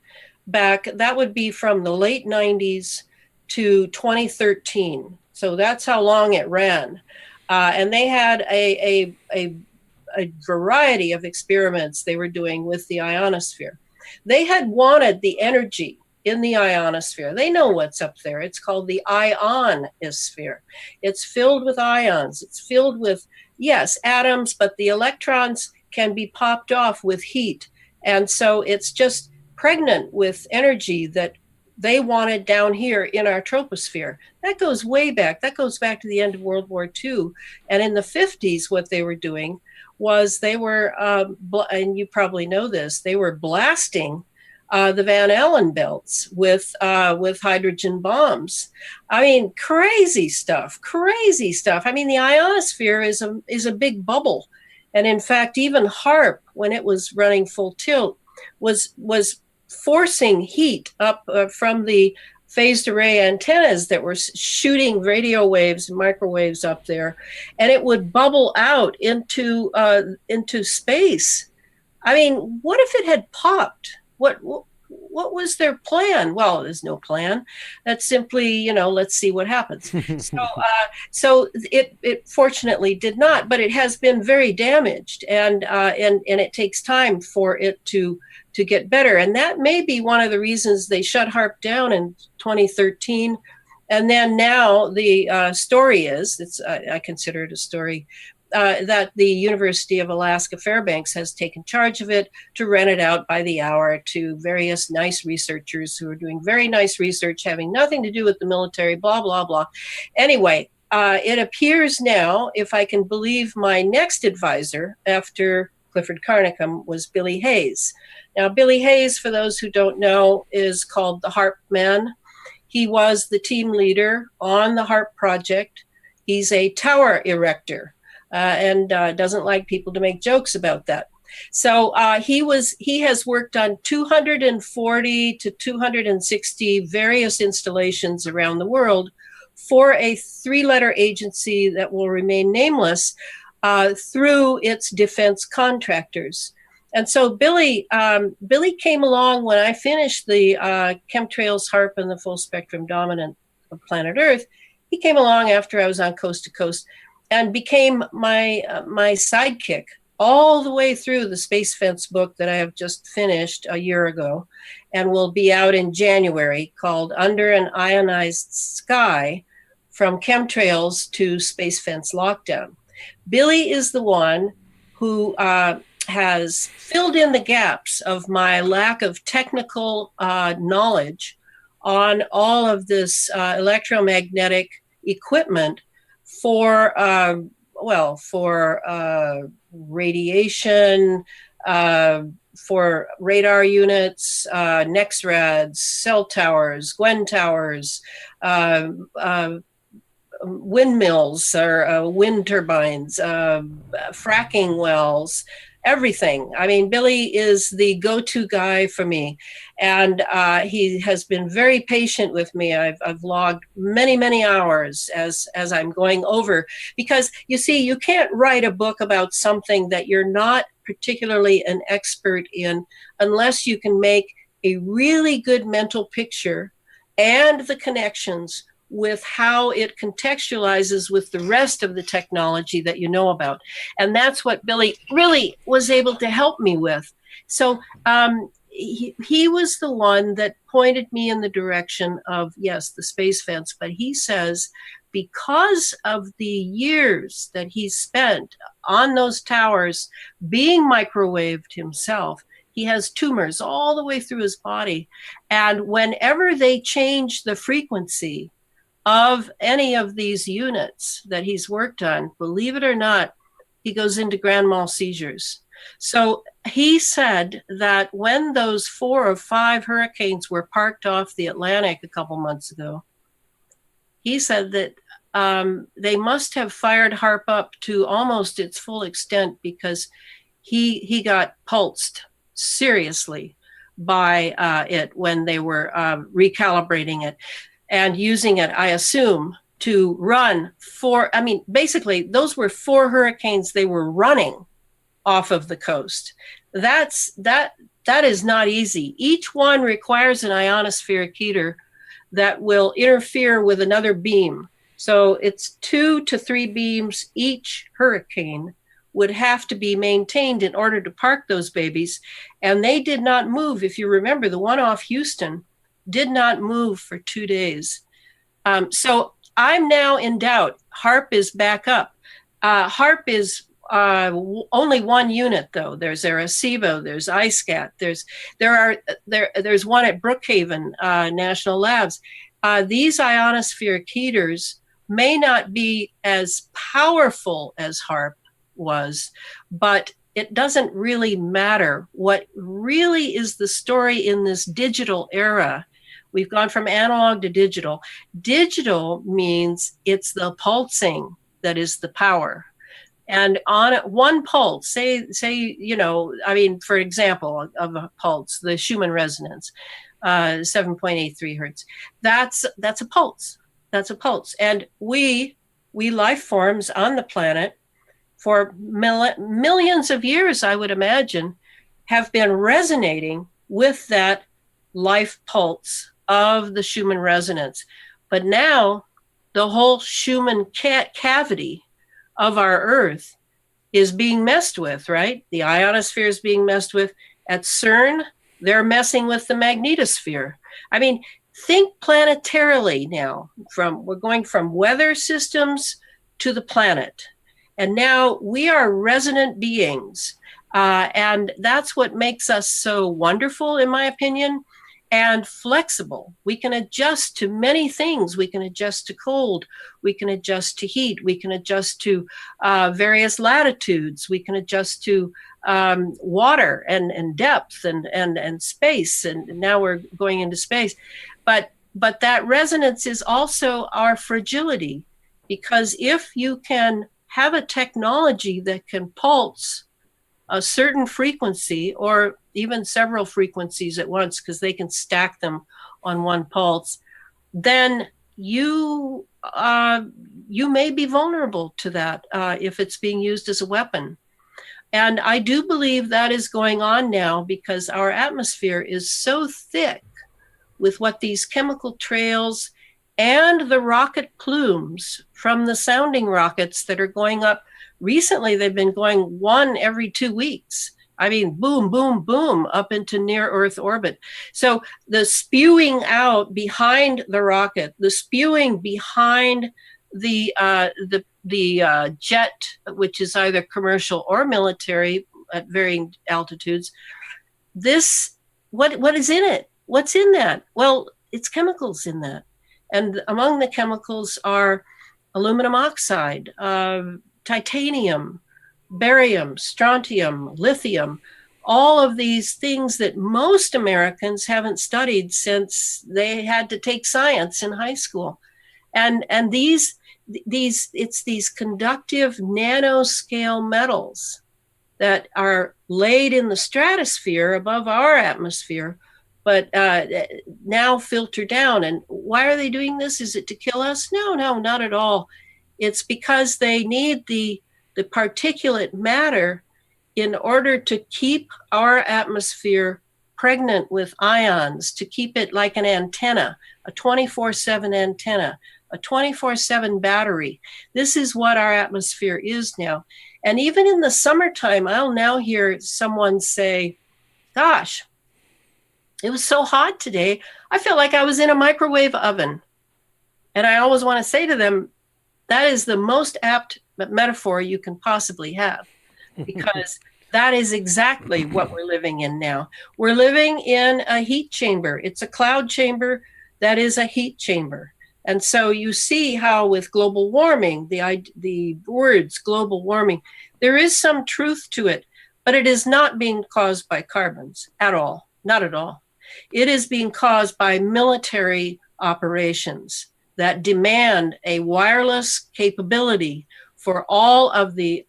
back, that would be from the late 90s to 2013. So that's how long it ran. And they had a variety of experiments they were doing with the ionosphere. They had wanted the energy in the ionosphere. They know what's up there. It's called the ionosphere. It's filled with ions. It's filled with, yes, atoms, but the electrons can be popped off with heat. And so it's just pregnant with energy that they wanted down here in our troposphere. That goes way back. That goes back to the end of World War II. And in the 50s, what they were doing was they were, and you probably know this, they were blasting the Van Allen belts with hydrogen bombs. I mean, crazy stuff, crazy stuff. I mean, the ionosphere is a big bubble. And in fact, even HAARP, when it was running full tilt, was forcing heat up from the phased array antennas that were shooting radio waves and microwaves up there, and it would bubble out into space. I mean, what if it had popped? What was their plan? Well, there's no plan. That's simply, let's see what happens. So it fortunately did not, but it has been very damaged, and it takes time for it to get better. And that may be one of the reasons they shut HAARP down in 2013. And then now the story is, I consider it a story, that the University of Alaska Fairbanks has taken charge of it to rent it out by the hour to various nice researchers who are doing very nice research, having nothing to do with the military, blah, blah, blah. Anyway, it appears now, if I can believe my next advisor after Clifford Carnicom, was Billy Hayes. Now, Billy Hayes, for those who don't know, is called the HAARP man. He was the team leader on the HAARP project. He's a tower erector. And doesn't like people to make jokes about that. So he has worked on 240 to 260 various installations around the world for a 3-letter agency that will remain nameless through its defense contractors. And so Billy came along when I finished the Chemtrails, HAARP, and the full spectrum dominant of planet Earth. He came along after I was on Coast to Coast and became my sidekick all the way through the Space Fence book that I have just finished a year ago and will be out in January, called Under An Ionized Sky, From Chemtrails to Space Fence Lockdown. Billy is the one who has filled in the gaps of my lack of technical knowledge on all of this electromagnetic equipment for radiation, for radar units, NexRads, cell towers, Gwen towers, windmills or wind turbines, fracking wells, everything. I mean, Billy is the go-to guy for me. And he has been very patient with me. I've logged many, many hours as I'm going over, because you see, you can't write a book about something that you're not particularly an expert in unless you can make a really good mental picture and the connections with how it contextualizes with the rest of the technology that you know about. And that's what Billy really was able to help me with. So he was the one that pointed me in the direction of, yes, the Space Fence. But he says, because of the years that he spent on those towers being microwaved himself, he has tumors all the way through his body. And whenever they change the frequency of any of these units that he's worked on, believe it or not, he goes into grand mal seizures. So he said that when those 4 or 5 hurricanes were parked off the Atlantic a couple months ago, he said that they must have fired HAARP up to almost its full extent, because he got pulsed seriously by it when they were recalibrating it and using it, I assume, to run basically those were 4 hurricanes they were running off of the coast. That is not easy. Each one requires an ionospheric heater that will interfere with another beam. So it's 2 to 3 beams each hurricane would have to be maintained in order to park those babies. And they did not move. If you remember, the one off Houston did not move for 2 days. So I'm now in doubt. HAARP is back up. HAARP is only one unit, though. There's Arecibo, there's ISCAT, there's one at Brookhaven National Labs. These ionospheric heaters may not be as powerful as HAARP was, but it doesn't really matter. What really is the story in this digital era? We've gone from analog to digital. Digital means it's the pulsing that is the power. And on one pulse, say, for example, of a pulse, the Schumann resonance, 7.83 hertz, that's a pulse. That's a pulse. And we life forms on the planet for millions of years, I would imagine, have been resonating with that life pulse of the Schumann resonance. But now the whole Schumann cavity of our Earth is being messed with, right? The ionosphere is being messed with. At CERN, they're messing with the magnetosphere. I mean, think planetarily now. We're going from weather systems to the planet. And now we are resonant beings. And that's what makes us so wonderful, in my opinion, and flexible. We can adjust to many things. We can adjust to cold. We can adjust to heat. We can adjust to various latitudes. We can adjust to water and depth and space. And now we're going into space. But that resonance is also our fragility, because if you can have a technology that can pulse a certain frequency, or even several frequencies at once, because they can stack them on one pulse, then you may be vulnerable to that if it's being used as a weapon. And I do believe that is going on now, because our atmosphere is so thick with what these chemical trails and the rocket plumes from the sounding rockets that are going up. Recently, they've been going one every 2 weeks. I mean, boom, boom, boom, up into near Earth orbit. So the spewing out behind the rocket, the spewing behind the jet, which is either commercial or military at varying altitudes. What is in it? What's in that? Well, it's chemicals in that. And among the chemicals are aluminum oxide, titanium, barium, strontium, lithium, all of these things that most Americans haven't studied since they had to take science in high school. And these conductive nanoscale metals that are laid in the stratosphere above our atmosphere, but now filter down. And why are they doing this? Is it to kill us? No, not at all. It's because they need the particulate matter in order to keep our atmosphere pregnant with ions, to keep it like an antenna, a 24/7 antenna, a 24/7 battery. This is what our atmosphere is now. And even in the summertime, I'll now hear someone say, gosh, it was so hot today, I felt like I was in a microwave oven. And I always want to say to them, that is the most apt metaphor you can possibly have, because that is exactly what we're living in now. We're living in a heat chamber. It's a cloud chamber that is a heat chamber. And so you see how with global warming, the words global warming, there is some truth to it, but it is not being caused by carbons at all, not at all. It is being caused by military operations that demand a wireless capability for all of the,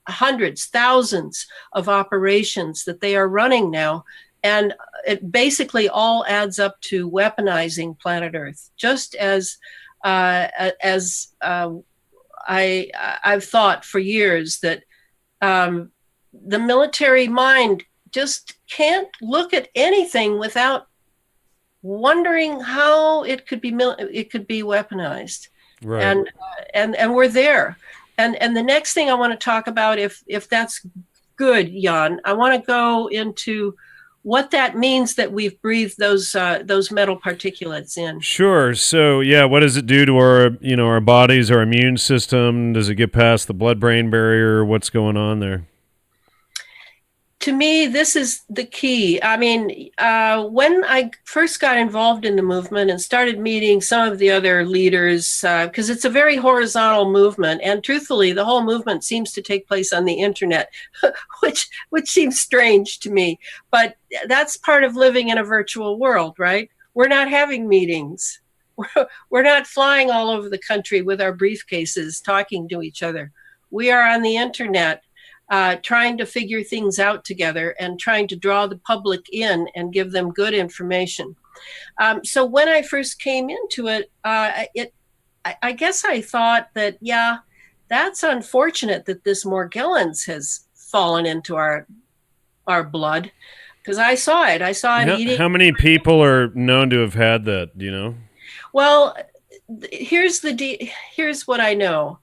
hundreds, thousands of operations that they are running now. And it basically all adds up to weaponizing planet Earth, just as I've thought for years that the military mind just can't look at anything without wondering how it could be weaponized. Right. And we're there. And the next thing I want to talk about, if that's good, Jan, I want to go into what that means that we've breathed those metal particulates in. Sure. So yeah, what does it do to our bodies, our immune system? Does it get past the blood-brain barrier? What's going on there? To me, this is the key. I mean, when I first got involved in the movement and started meeting some of the other leaders, because it's a very horizontal movement, and truthfully, the whole movement seems to take place on the internet, which seems strange to me. But that's part of living in a virtual world, right? We're not having meetings. We're not flying all over the country with our briefcases talking to each other. We are on the internet. Trying to figure things out together and trying to draw the public in and give them good information. So when I first came into it, I guess I thought that, yeah, that's unfortunate that this Morgellons has fallen into our blood, because I saw it. I saw it eating. How many people are known to have had that? Do you know? Well, here's what I know.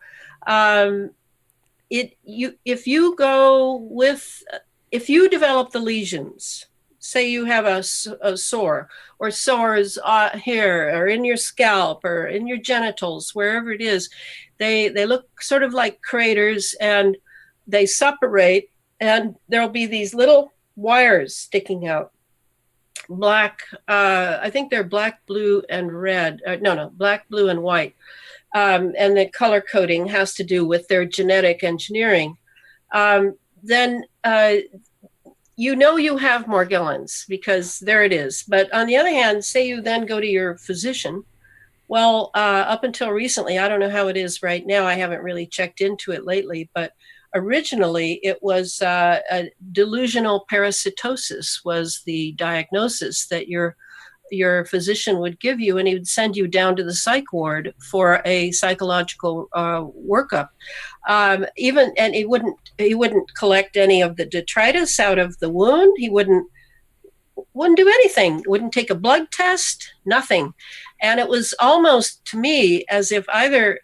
If you develop the lesions, say you have a sore or sores here or in your scalp or in your genitals, wherever it is, they look sort of like craters, and they separate, and there'll be these little wires sticking out. Black, I think they're black, blue, and red. Black, blue, and white. And the color coding has to do with their genetic engineering. Then you have Morgellons, because there it is. But on the other hand, say you then go to your physician. Well, up until recently, I don't know how it is right now. I haven't really checked into it lately, but originally it was a delusional parasitosis was the diagnosis that your physician would give you, and he would send you down to the psych ward for a psychological workup. And he wouldn't collect any of the detritus out of the wound. He wouldn't do anything. Wouldn't take a blood test. Nothing. And it was almost, to me, as if either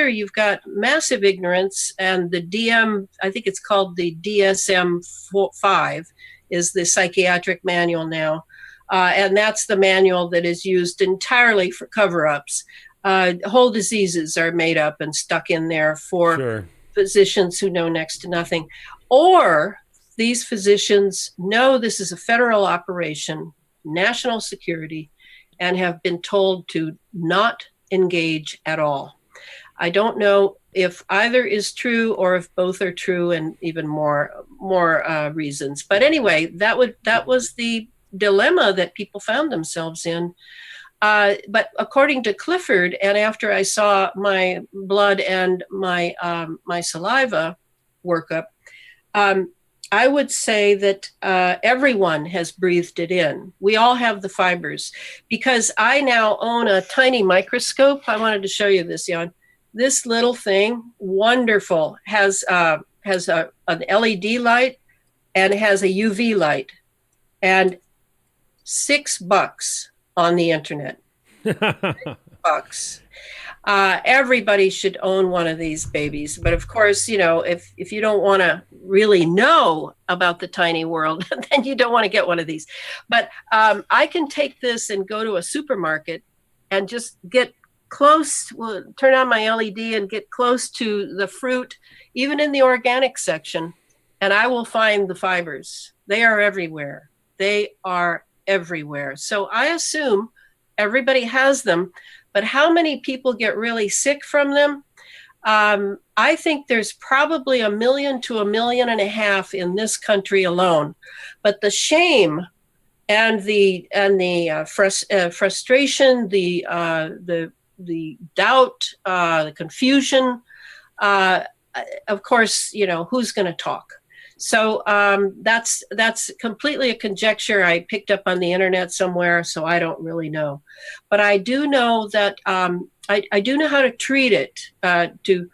you've got massive ignorance, and the I think it's called the DSM-5, is the psychiatric manual now. And that's the manual that is used entirely for cover-ups. Whole diseases are made up and stuck in there for physicians who know next to nothing. Or these physicians know this is a federal operation, national security, and have been told to not engage at all. I don't know if either is true or if both are true, and even more reasons. But anyway, that was the dilemma that people found themselves in. But according to Clifford, and after I saw my blood and my saliva workup, I would say that everyone has breathed it in. We all have the fibers, because I now own a tiny microscope. I wanted to show you this, Jan. This little thing, wonderful, has an LED light and has a UV light, and $6 on the internet. $6. Everybody should own one of these babies. But of course, if you don't want to really know about the tiny world, then you don't want to get one of these. But I can take this and go to a supermarket and just get close, turn on my LED and get close to the fruit, even in the organic section, and I will find the fibers. They are everywhere. So I assume everybody has them, but how many people get really sick from them? I think there's probably 1 million to 1.5 million in this country alone. But the shame and the frustration, the doubt, the confusion, of course, who's going to talk? So that's completely a conjecture I picked up on the internet somewhere, so I don't really know. But I do know that I do know how to treat it to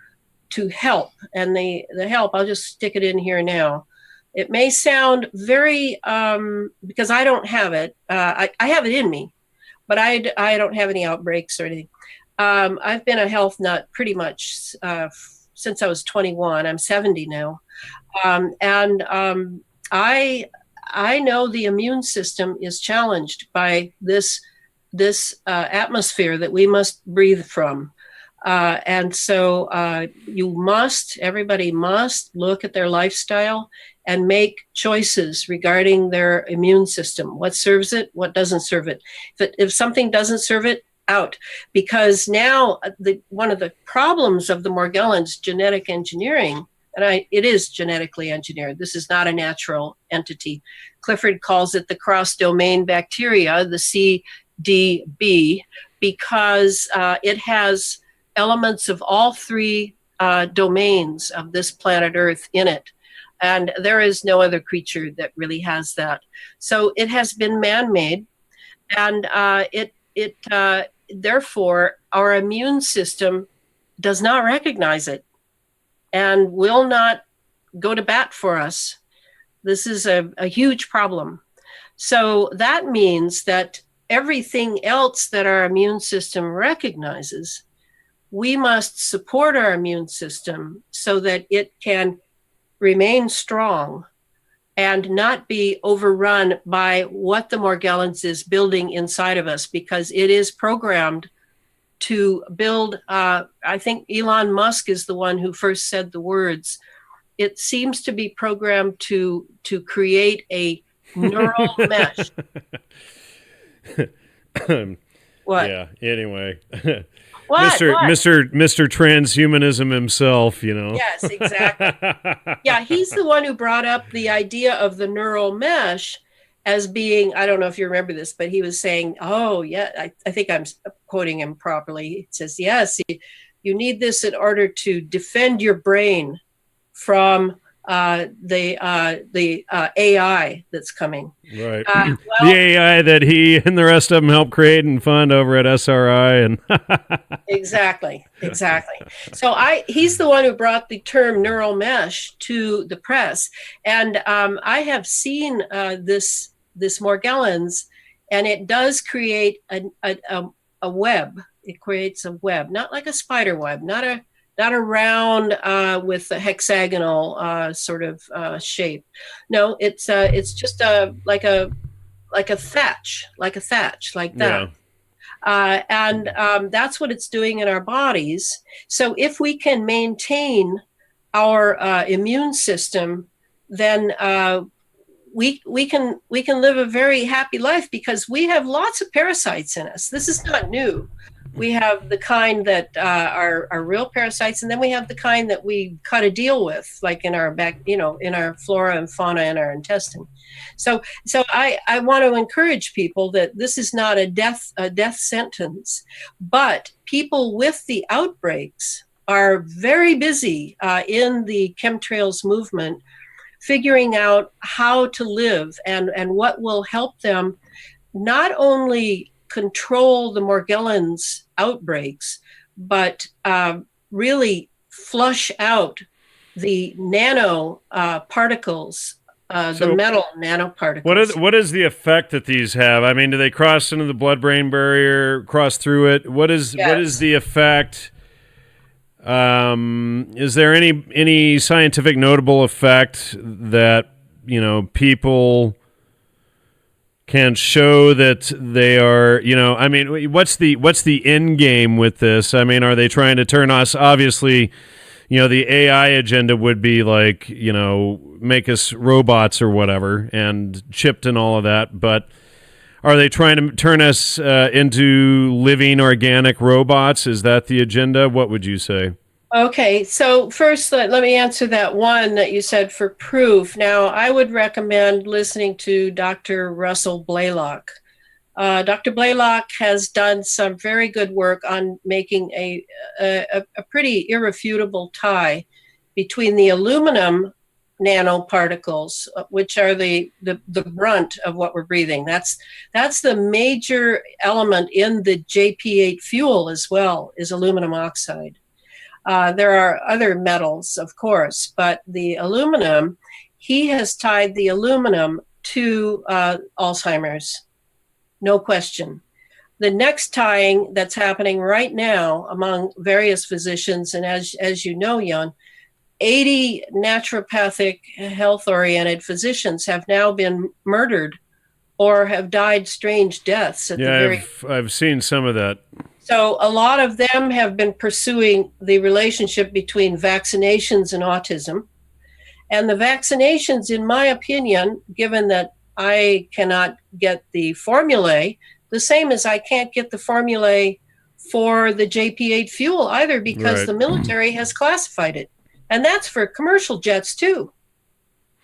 help. And the help, I'll just stick it in here now. It may sound very, because I don't have it. I have it in me, but I don't have any outbreaks or anything. I've been a health nut pretty much since I was 21. I'm 70 now. I know the immune system is challenged by this atmosphere that we must breathe from. And so everybody must look at their lifestyle and make choices regarding their immune system. What serves it, what doesn't serve it. If something doesn't serve it, out. Because now one of the problems of the Morgellons genetic engineering, and it is genetically engineered. This is not a natural entity. Clifford calls it the cross-domain bacteria, the CDB, because it has elements of all three domains of this planet Earth in it. And there is no other creature that really has that. So it has been man-made, and therefore our immune system does not recognize it and will not go to bat for us. This is a huge problem. So that means that everything else that our immune system recognizes, we must support our immune system so that it can remain strong and not be overrun by what the Morgellons is building inside of us, because it is programmed to build, I think Elon Musk is the one who first said the words, it seems to be programmed to create a neural mesh. What? Yeah, anyway. What? Mr. Transhumanism himself, you know. Yes, exactly. Yeah, he's the one who brought up the idea of the neural mesh as being, I don't know if you remember this, but he was saying, oh, yeah, I think I'm quoting him properly. It says, yes, you need this in order to defend your brain from the AI that's coming. Right. The AI that he and the rest of them helped create and fund over at SRI. And Exactly. So he's the one who brought the term neural mesh to the press. And I have seen this Morgellons, and it does create a web. It creates a web, not like a spider web, not a round with a hexagonal sort of shape. No, it's just like a thatch, like that. Yeah. And that's what it's doing in our bodies. So if we can maintain our immune system, then we can live a very happy life, because we have lots of parasites in us. This is not new. We have the kind that are real parasites, and then we have the kind that we cut a deal with, like in our in our flora and fauna in our intestine. So I want to encourage people that this is not a death sentence, but people with the outbreaks are very busy in the chemtrails movement, figuring out how to live and what will help them not only control the Morgellons outbreaks, but really flush out the nanoparticles, the metal nanoparticles. What is the effect that these have? I mean, do they cross into the blood-brain barrier, cross through it? What is the effect? Is there any scientific notable effect that, people can show that they are, I mean, what's the end game with this? I mean, are they trying to turn us, obviously, the AI agenda would be like, make us robots or whatever and chipped and all of that. But are they trying to turn us into living organic robots? Is that the agenda? What would you say? Okay, so first let me answer that one that you said for proof. Now, I would recommend listening to Dr. Russell Blaylock. Dr. Blaylock has done some very good work on making a pretty irrefutable tie between the aluminum nanoparticles, which are the brunt of what we're breathing. That's the major element in the JP8 fuel as well, is aluminum oxide. There are other metals, of course, but the aluminum, he has tied the aluminum to Alzheimer's, no question. The next tying that's happening right now among various physicians, and as you know, Jan, 80 naturopathic health-oriented physicians have now been murdered or have died strange deaths. I've seen some of that. So a lot of them have been pursuing the relationship between vaccinations and autism. And the vaccinations, in my opinion, given that I cannot get the formulae, the same as I can't get the formulae for the JP8 fuel either, because the military has classified it. And that's for commercial jets too.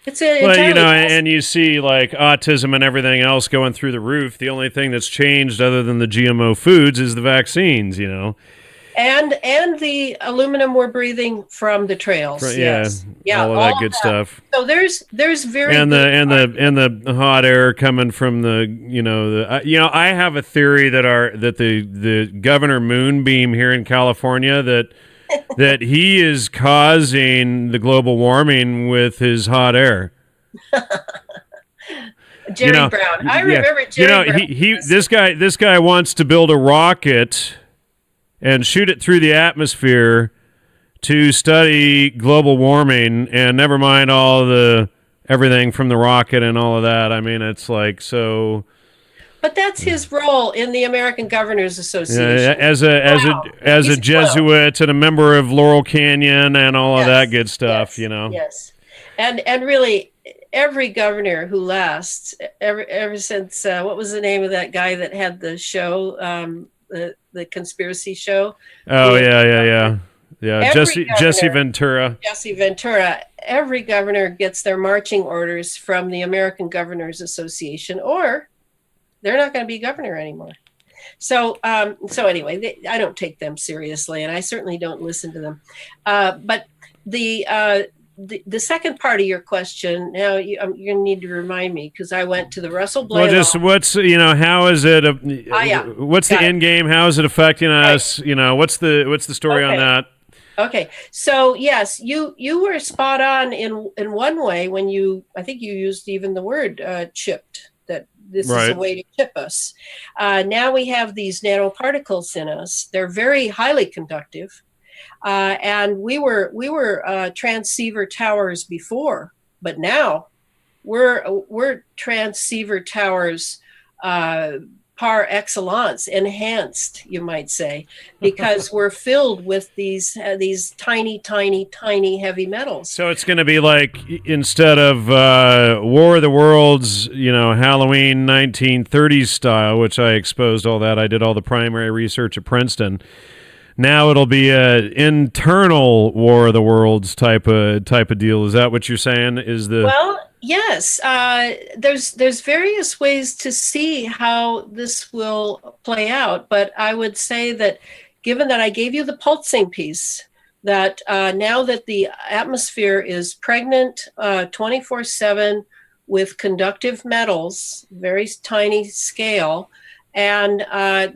It's and you see like autism and everything else going through the roof. The only thing that's changed other than the GMO foods is the vaccines, And the aluminum we're breathing from the trails. Yes. Yeah, all of that good stuff. So there's very and the hot air coming from the I have a theory that the Governor Moonbeam here in California that he is causing the global warming with his hot air. Jerry Brown. I remember Jerry Brown. This guy wants to build a rocket and shoot it through the atmosphere to study global warming, and never mind all the everything from the rocket and all of that. I mean, it's like so. But that's his role in the American Governors Association. Yeah, as a Jesuit and a member of Laurel Canyon and all of that good stuff, Yes, and really every governor who lasts ever since what was the name of that guy that had the show, the conspiracy show? Oh yeah. Jesse Ventura. Jesse Ventura. Every governor gets their marching orders from the American Governors Association, or they're not going to be governor anymore. So anyway, I don't take them seriously, and I certainly don't listen to them. But the second part of your question, now you're going to need to remind me, because I went to the Russell Bland. Well, just how is it? What's the end game? How is it affecting us? What's the story on that? Okay, so yes, you were spot on in one way when I think you used even the word chipped. That this is a way to chip us. Now we have these nanoparticles in us. They're very highly conductive, and we were transceiver towers before, but now we're transceiver towers par excellence, enhanced, you might say, because we're filled with these tiny heavy metals. So it's going to be like, instead of War of the Worlds, Halloween 1930s style, which I exposed all that. I did all the primary research at Princeton. Now it'll be an internal War of the Worlds type of deal. Is that what you're saying? Well, yes. There's various ways to see how this will play out, but I would say that, given that I gave you the pulsing piece, that now that the atmosphere is pregnant 24/7 with conductive metals, very tiny scale. And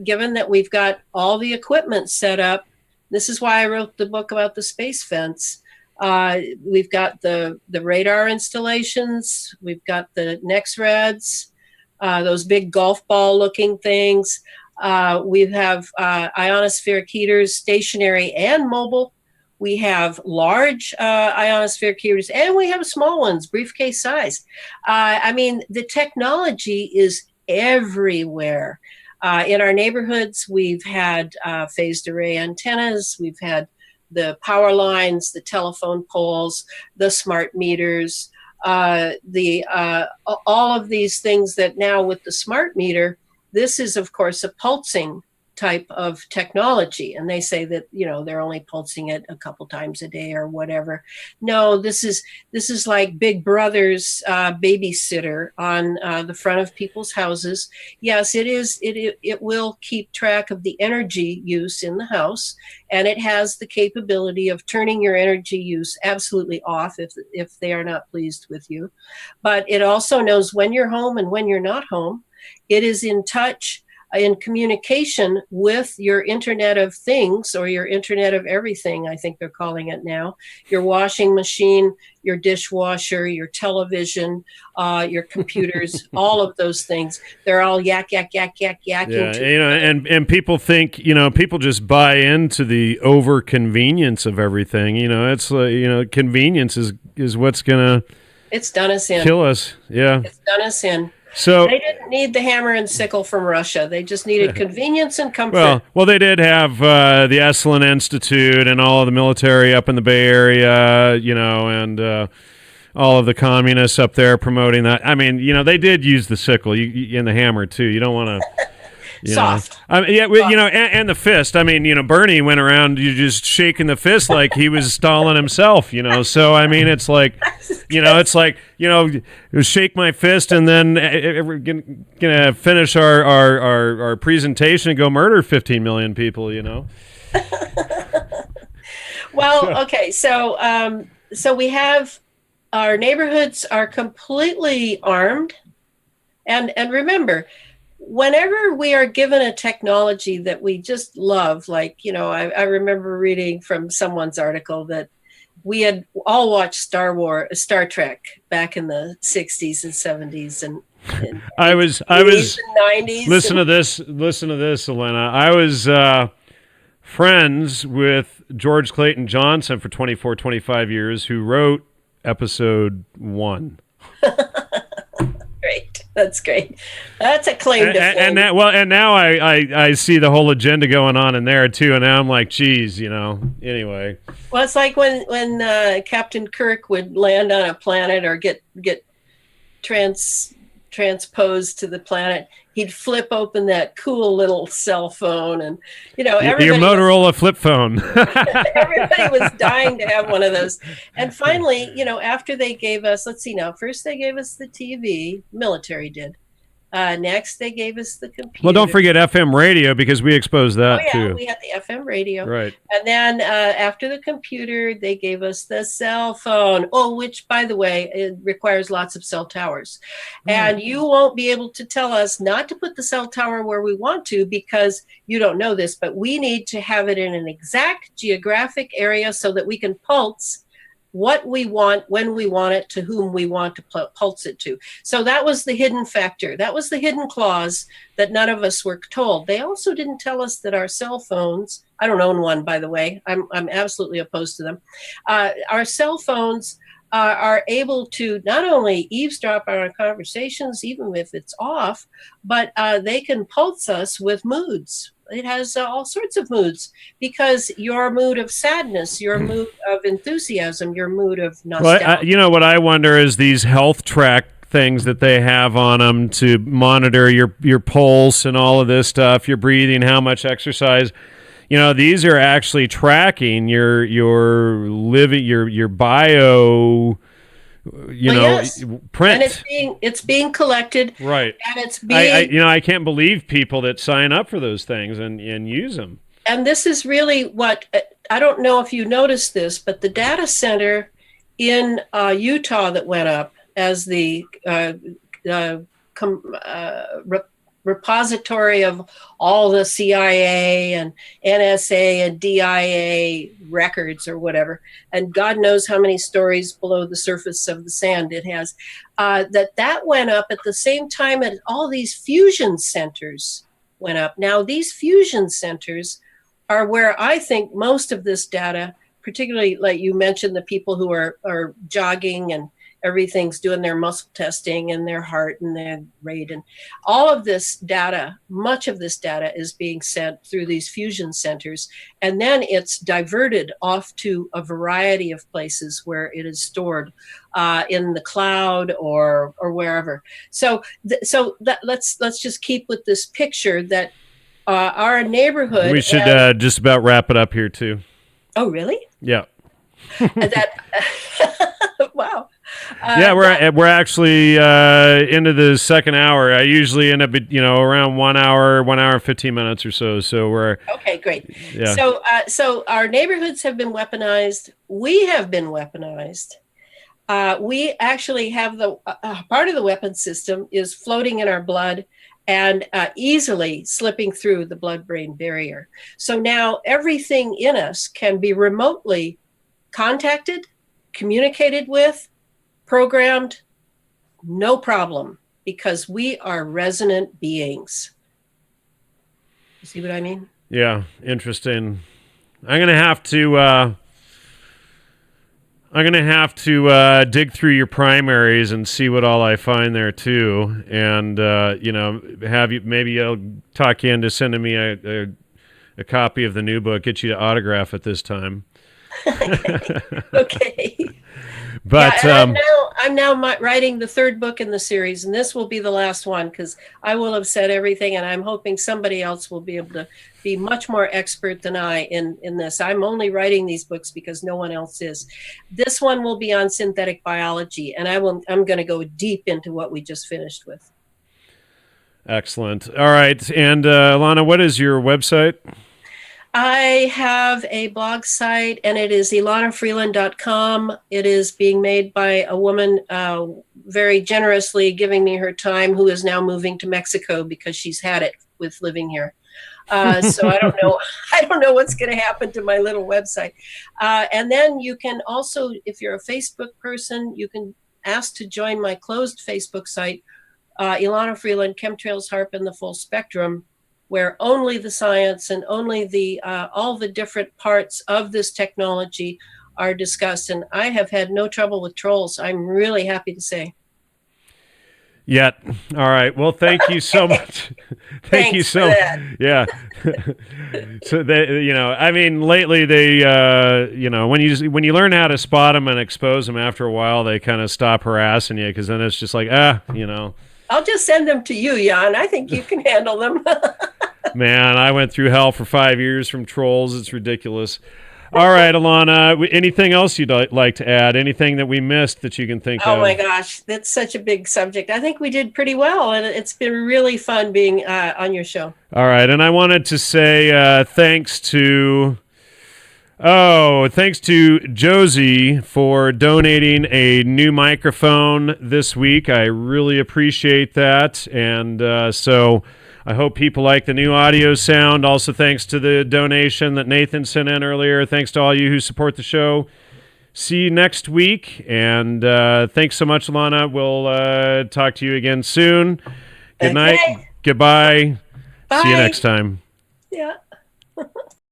given that we've got all the equipment set up, this is why I wrote the book about the space fence. We've got the radar installations. We've got the NexRads, those big golf ball looking things. We have ionospheric heaters, stationary and mobile. We have large ionospheric heaters, and we have small ones, briefcase size. The technology is everywhere. In our neighborhoods, we've had phased array antennas, we've had the power lines, the telephone poles, the smart meters, all of these things that now with the smart meter, this is of course a pulsing type of technology, and they say that they're only pulsing it a couple times a day or whatever. No, this is like Big Brother's babysitter on the front of people's houses. Yes, it is. It will keep track of the energy use in the house, and it has the capability of turning your energy use absolutely off if they are not pleased with you. But it also knows when you're home and when you're not home. It is in touch, in communication with your Internet of Things, or your Internet of Everything, I think they're calling it now. Your washing machine, your dishwasher, your television, your computers, all of those things. They're all yak. Yeah, and people think, people just buy into the over convenience of everything. It's convenience is what's gonna. It's done us in. Kill us, yeah. It's done us in. So they didn't need the hammer and sickle from Russia. They just needed convenience and comfort. well, they did have the Esalen Institute and all of the military up in the Bay Area, and all of the communists up there promoting that. I mean, they did use the sickle and the hammer too. You don't want to. Soft. I mean, yeah, well, and the fist. I mean, Bernie went around just shaking the fist like he was Stalin himself, So, I mean, it's like, shake my fist and then we're gonna finish our presentation and go murder 15 million people, Well, okay, so we have our neighborhoods are completely armed, and remember, whenever we are given a technology that we just love, like, I remember reading from someone's article that we had all watched Star Trek back in the 60s and 70s and I was 90s. Listen to this, Elana. I was friends with George Clayton Johnson for 25 years, who wrote episode 1. Great. That's great. That's a claim to fame. And now I see the whole agenda going on in there too, and now I'm like, geez, Anyway. Well, it's like when Captain Kirk would land on a planet or get transposed to the planet, he'd flip open that cool little cell phone, and everybody, your Motorola flip phone. Everybody was dying to have one of those. And finally, after they gave us, let's see now, first they gave us the TV, military did. Next, they gave us the computer. Well, don't forget FM radio, because we exposed that too. We had the FM radio. Right. And then after the computer, they gave us the cell phone. Oh, which, by the way, it requires lots of cell towers. And you won't be able to tell us not to put the cell tower where we want to, because you don't know this, but we need to have it in an exact geographic area so that we can pulse what we want, when we want it, to whom we want to pulse it to. So that was the hidden factor. That was the hidden clause that none of us were told. They also didn't tell us that our cell phones, I don't own one, by the way. I'm absolutely opposed to them. Our cell phones are able to not only eavesdrop on our conversations, even if it's off, but they can pulse us with moods. It has all sorts of moods, because your mood of sadness, your mood of enthusiasm, your mood of nostalgia. Well, what I wonder is these health track things that they have on them to monitor your pulse and all of this stuff, your breathing, how much exercise. These are actually tracking your living, your bio. Yes. Print, and it's being collected, right? And it's being, I can't believe people that sign up for those things and use them. And this is really what, I don't know if you noticed this, but the data center in Utah that went up as the repository of all the CIA and NSA and DIA records or whatever, and God knows how many stories below the surface of the sand it has, that went up at the same time as all these fusion centers went up. Now, these fusion centers are where I think most of this data, particularly like you mentioned, the people who are jogging and everything's doing their muscle testing and their heart and their rate, and all of this data, much of this data is being sent through these fusion centers, and then it's diverted off to a variety of places where it is stored in the cloud or wherever. So let's just keep with this picture that our neighborhood. We should just about wrap it up here too. Oh, really? Yeah. Wow. Yeah, we're actually into the second hour. I usually end up, around 1 hour, 1 hour and 15 minutes or so. So we're okay. Great. Yeah. So our neighborhoods have been weaponized. We have been weaponized. We actually have the part of the weapon system is floating in our blood and easily slipping through the blood-brain barrier. So now everything in us can be remotely contacted, communicated with, programmed, no problem, because we are resonant beings. You see what I mean? Yeah, interesting. I'm gonna have to I'm going to have to dig through your primaries and see what all I find there too, and have you, maybe I'll talk you into sending me a copy of the new book. Get you to autograph it this time. Okay. But yeah, I'm now writing the third book in the series, and this will be the last one because I will have said everything, and I'm hoping somebody else will be able to be much more expert than I in this. I'm only writing these books because no one else is. This one will be on synthetic biology, and I'm going to go deep into what we just finished with. Excellent. All right, and Elana, what is your website? I have a blog site, and it is elanafreeland.com. It is being made by a woman very generously giving me her time, who is now moving to Mexico because she's had it with living here. So I don't know. I don't know what's going to happen to my little website. And then you can also, if you're a Facebook person, you can ask to join my closed Facebook site, Elana Freeland, Chemtrails, HAARP, and the Full Spectrum, where only the science and only the all the different parts of this technology are discussed. And I have had no trouble with trolls, I'm really happy to say. Yet. All right. Well, thank you so much. Thank you so much. Yeah. So they, I mean, lately they, when you learn how to spot them and expose them, after a while they kind of stop harassing you, because then it's just like, I'll just send them to you, Jan. I think you can handle them. Man, I went through hell for 5 years from trolls. It's ridiculous. All right, Elana, anything else you'd like to add? Anything that we missed that you can think of? Oh, my gosh. That's such a big subject. I think we did pretty well, and it's been really fun being on your show. All right, and I wanted to say thanks to Josie for donating a new microphone this week. I really appreciate that, and so I hope people like the new audio sound. Also, thanks to the donation that Nathan sent in earlier. Thanks to all you who support the show. See you next week, and thanks so much, Elana. We'll talk to you again soon. Good night. Goodbye. Bye. See you next time. Yeah.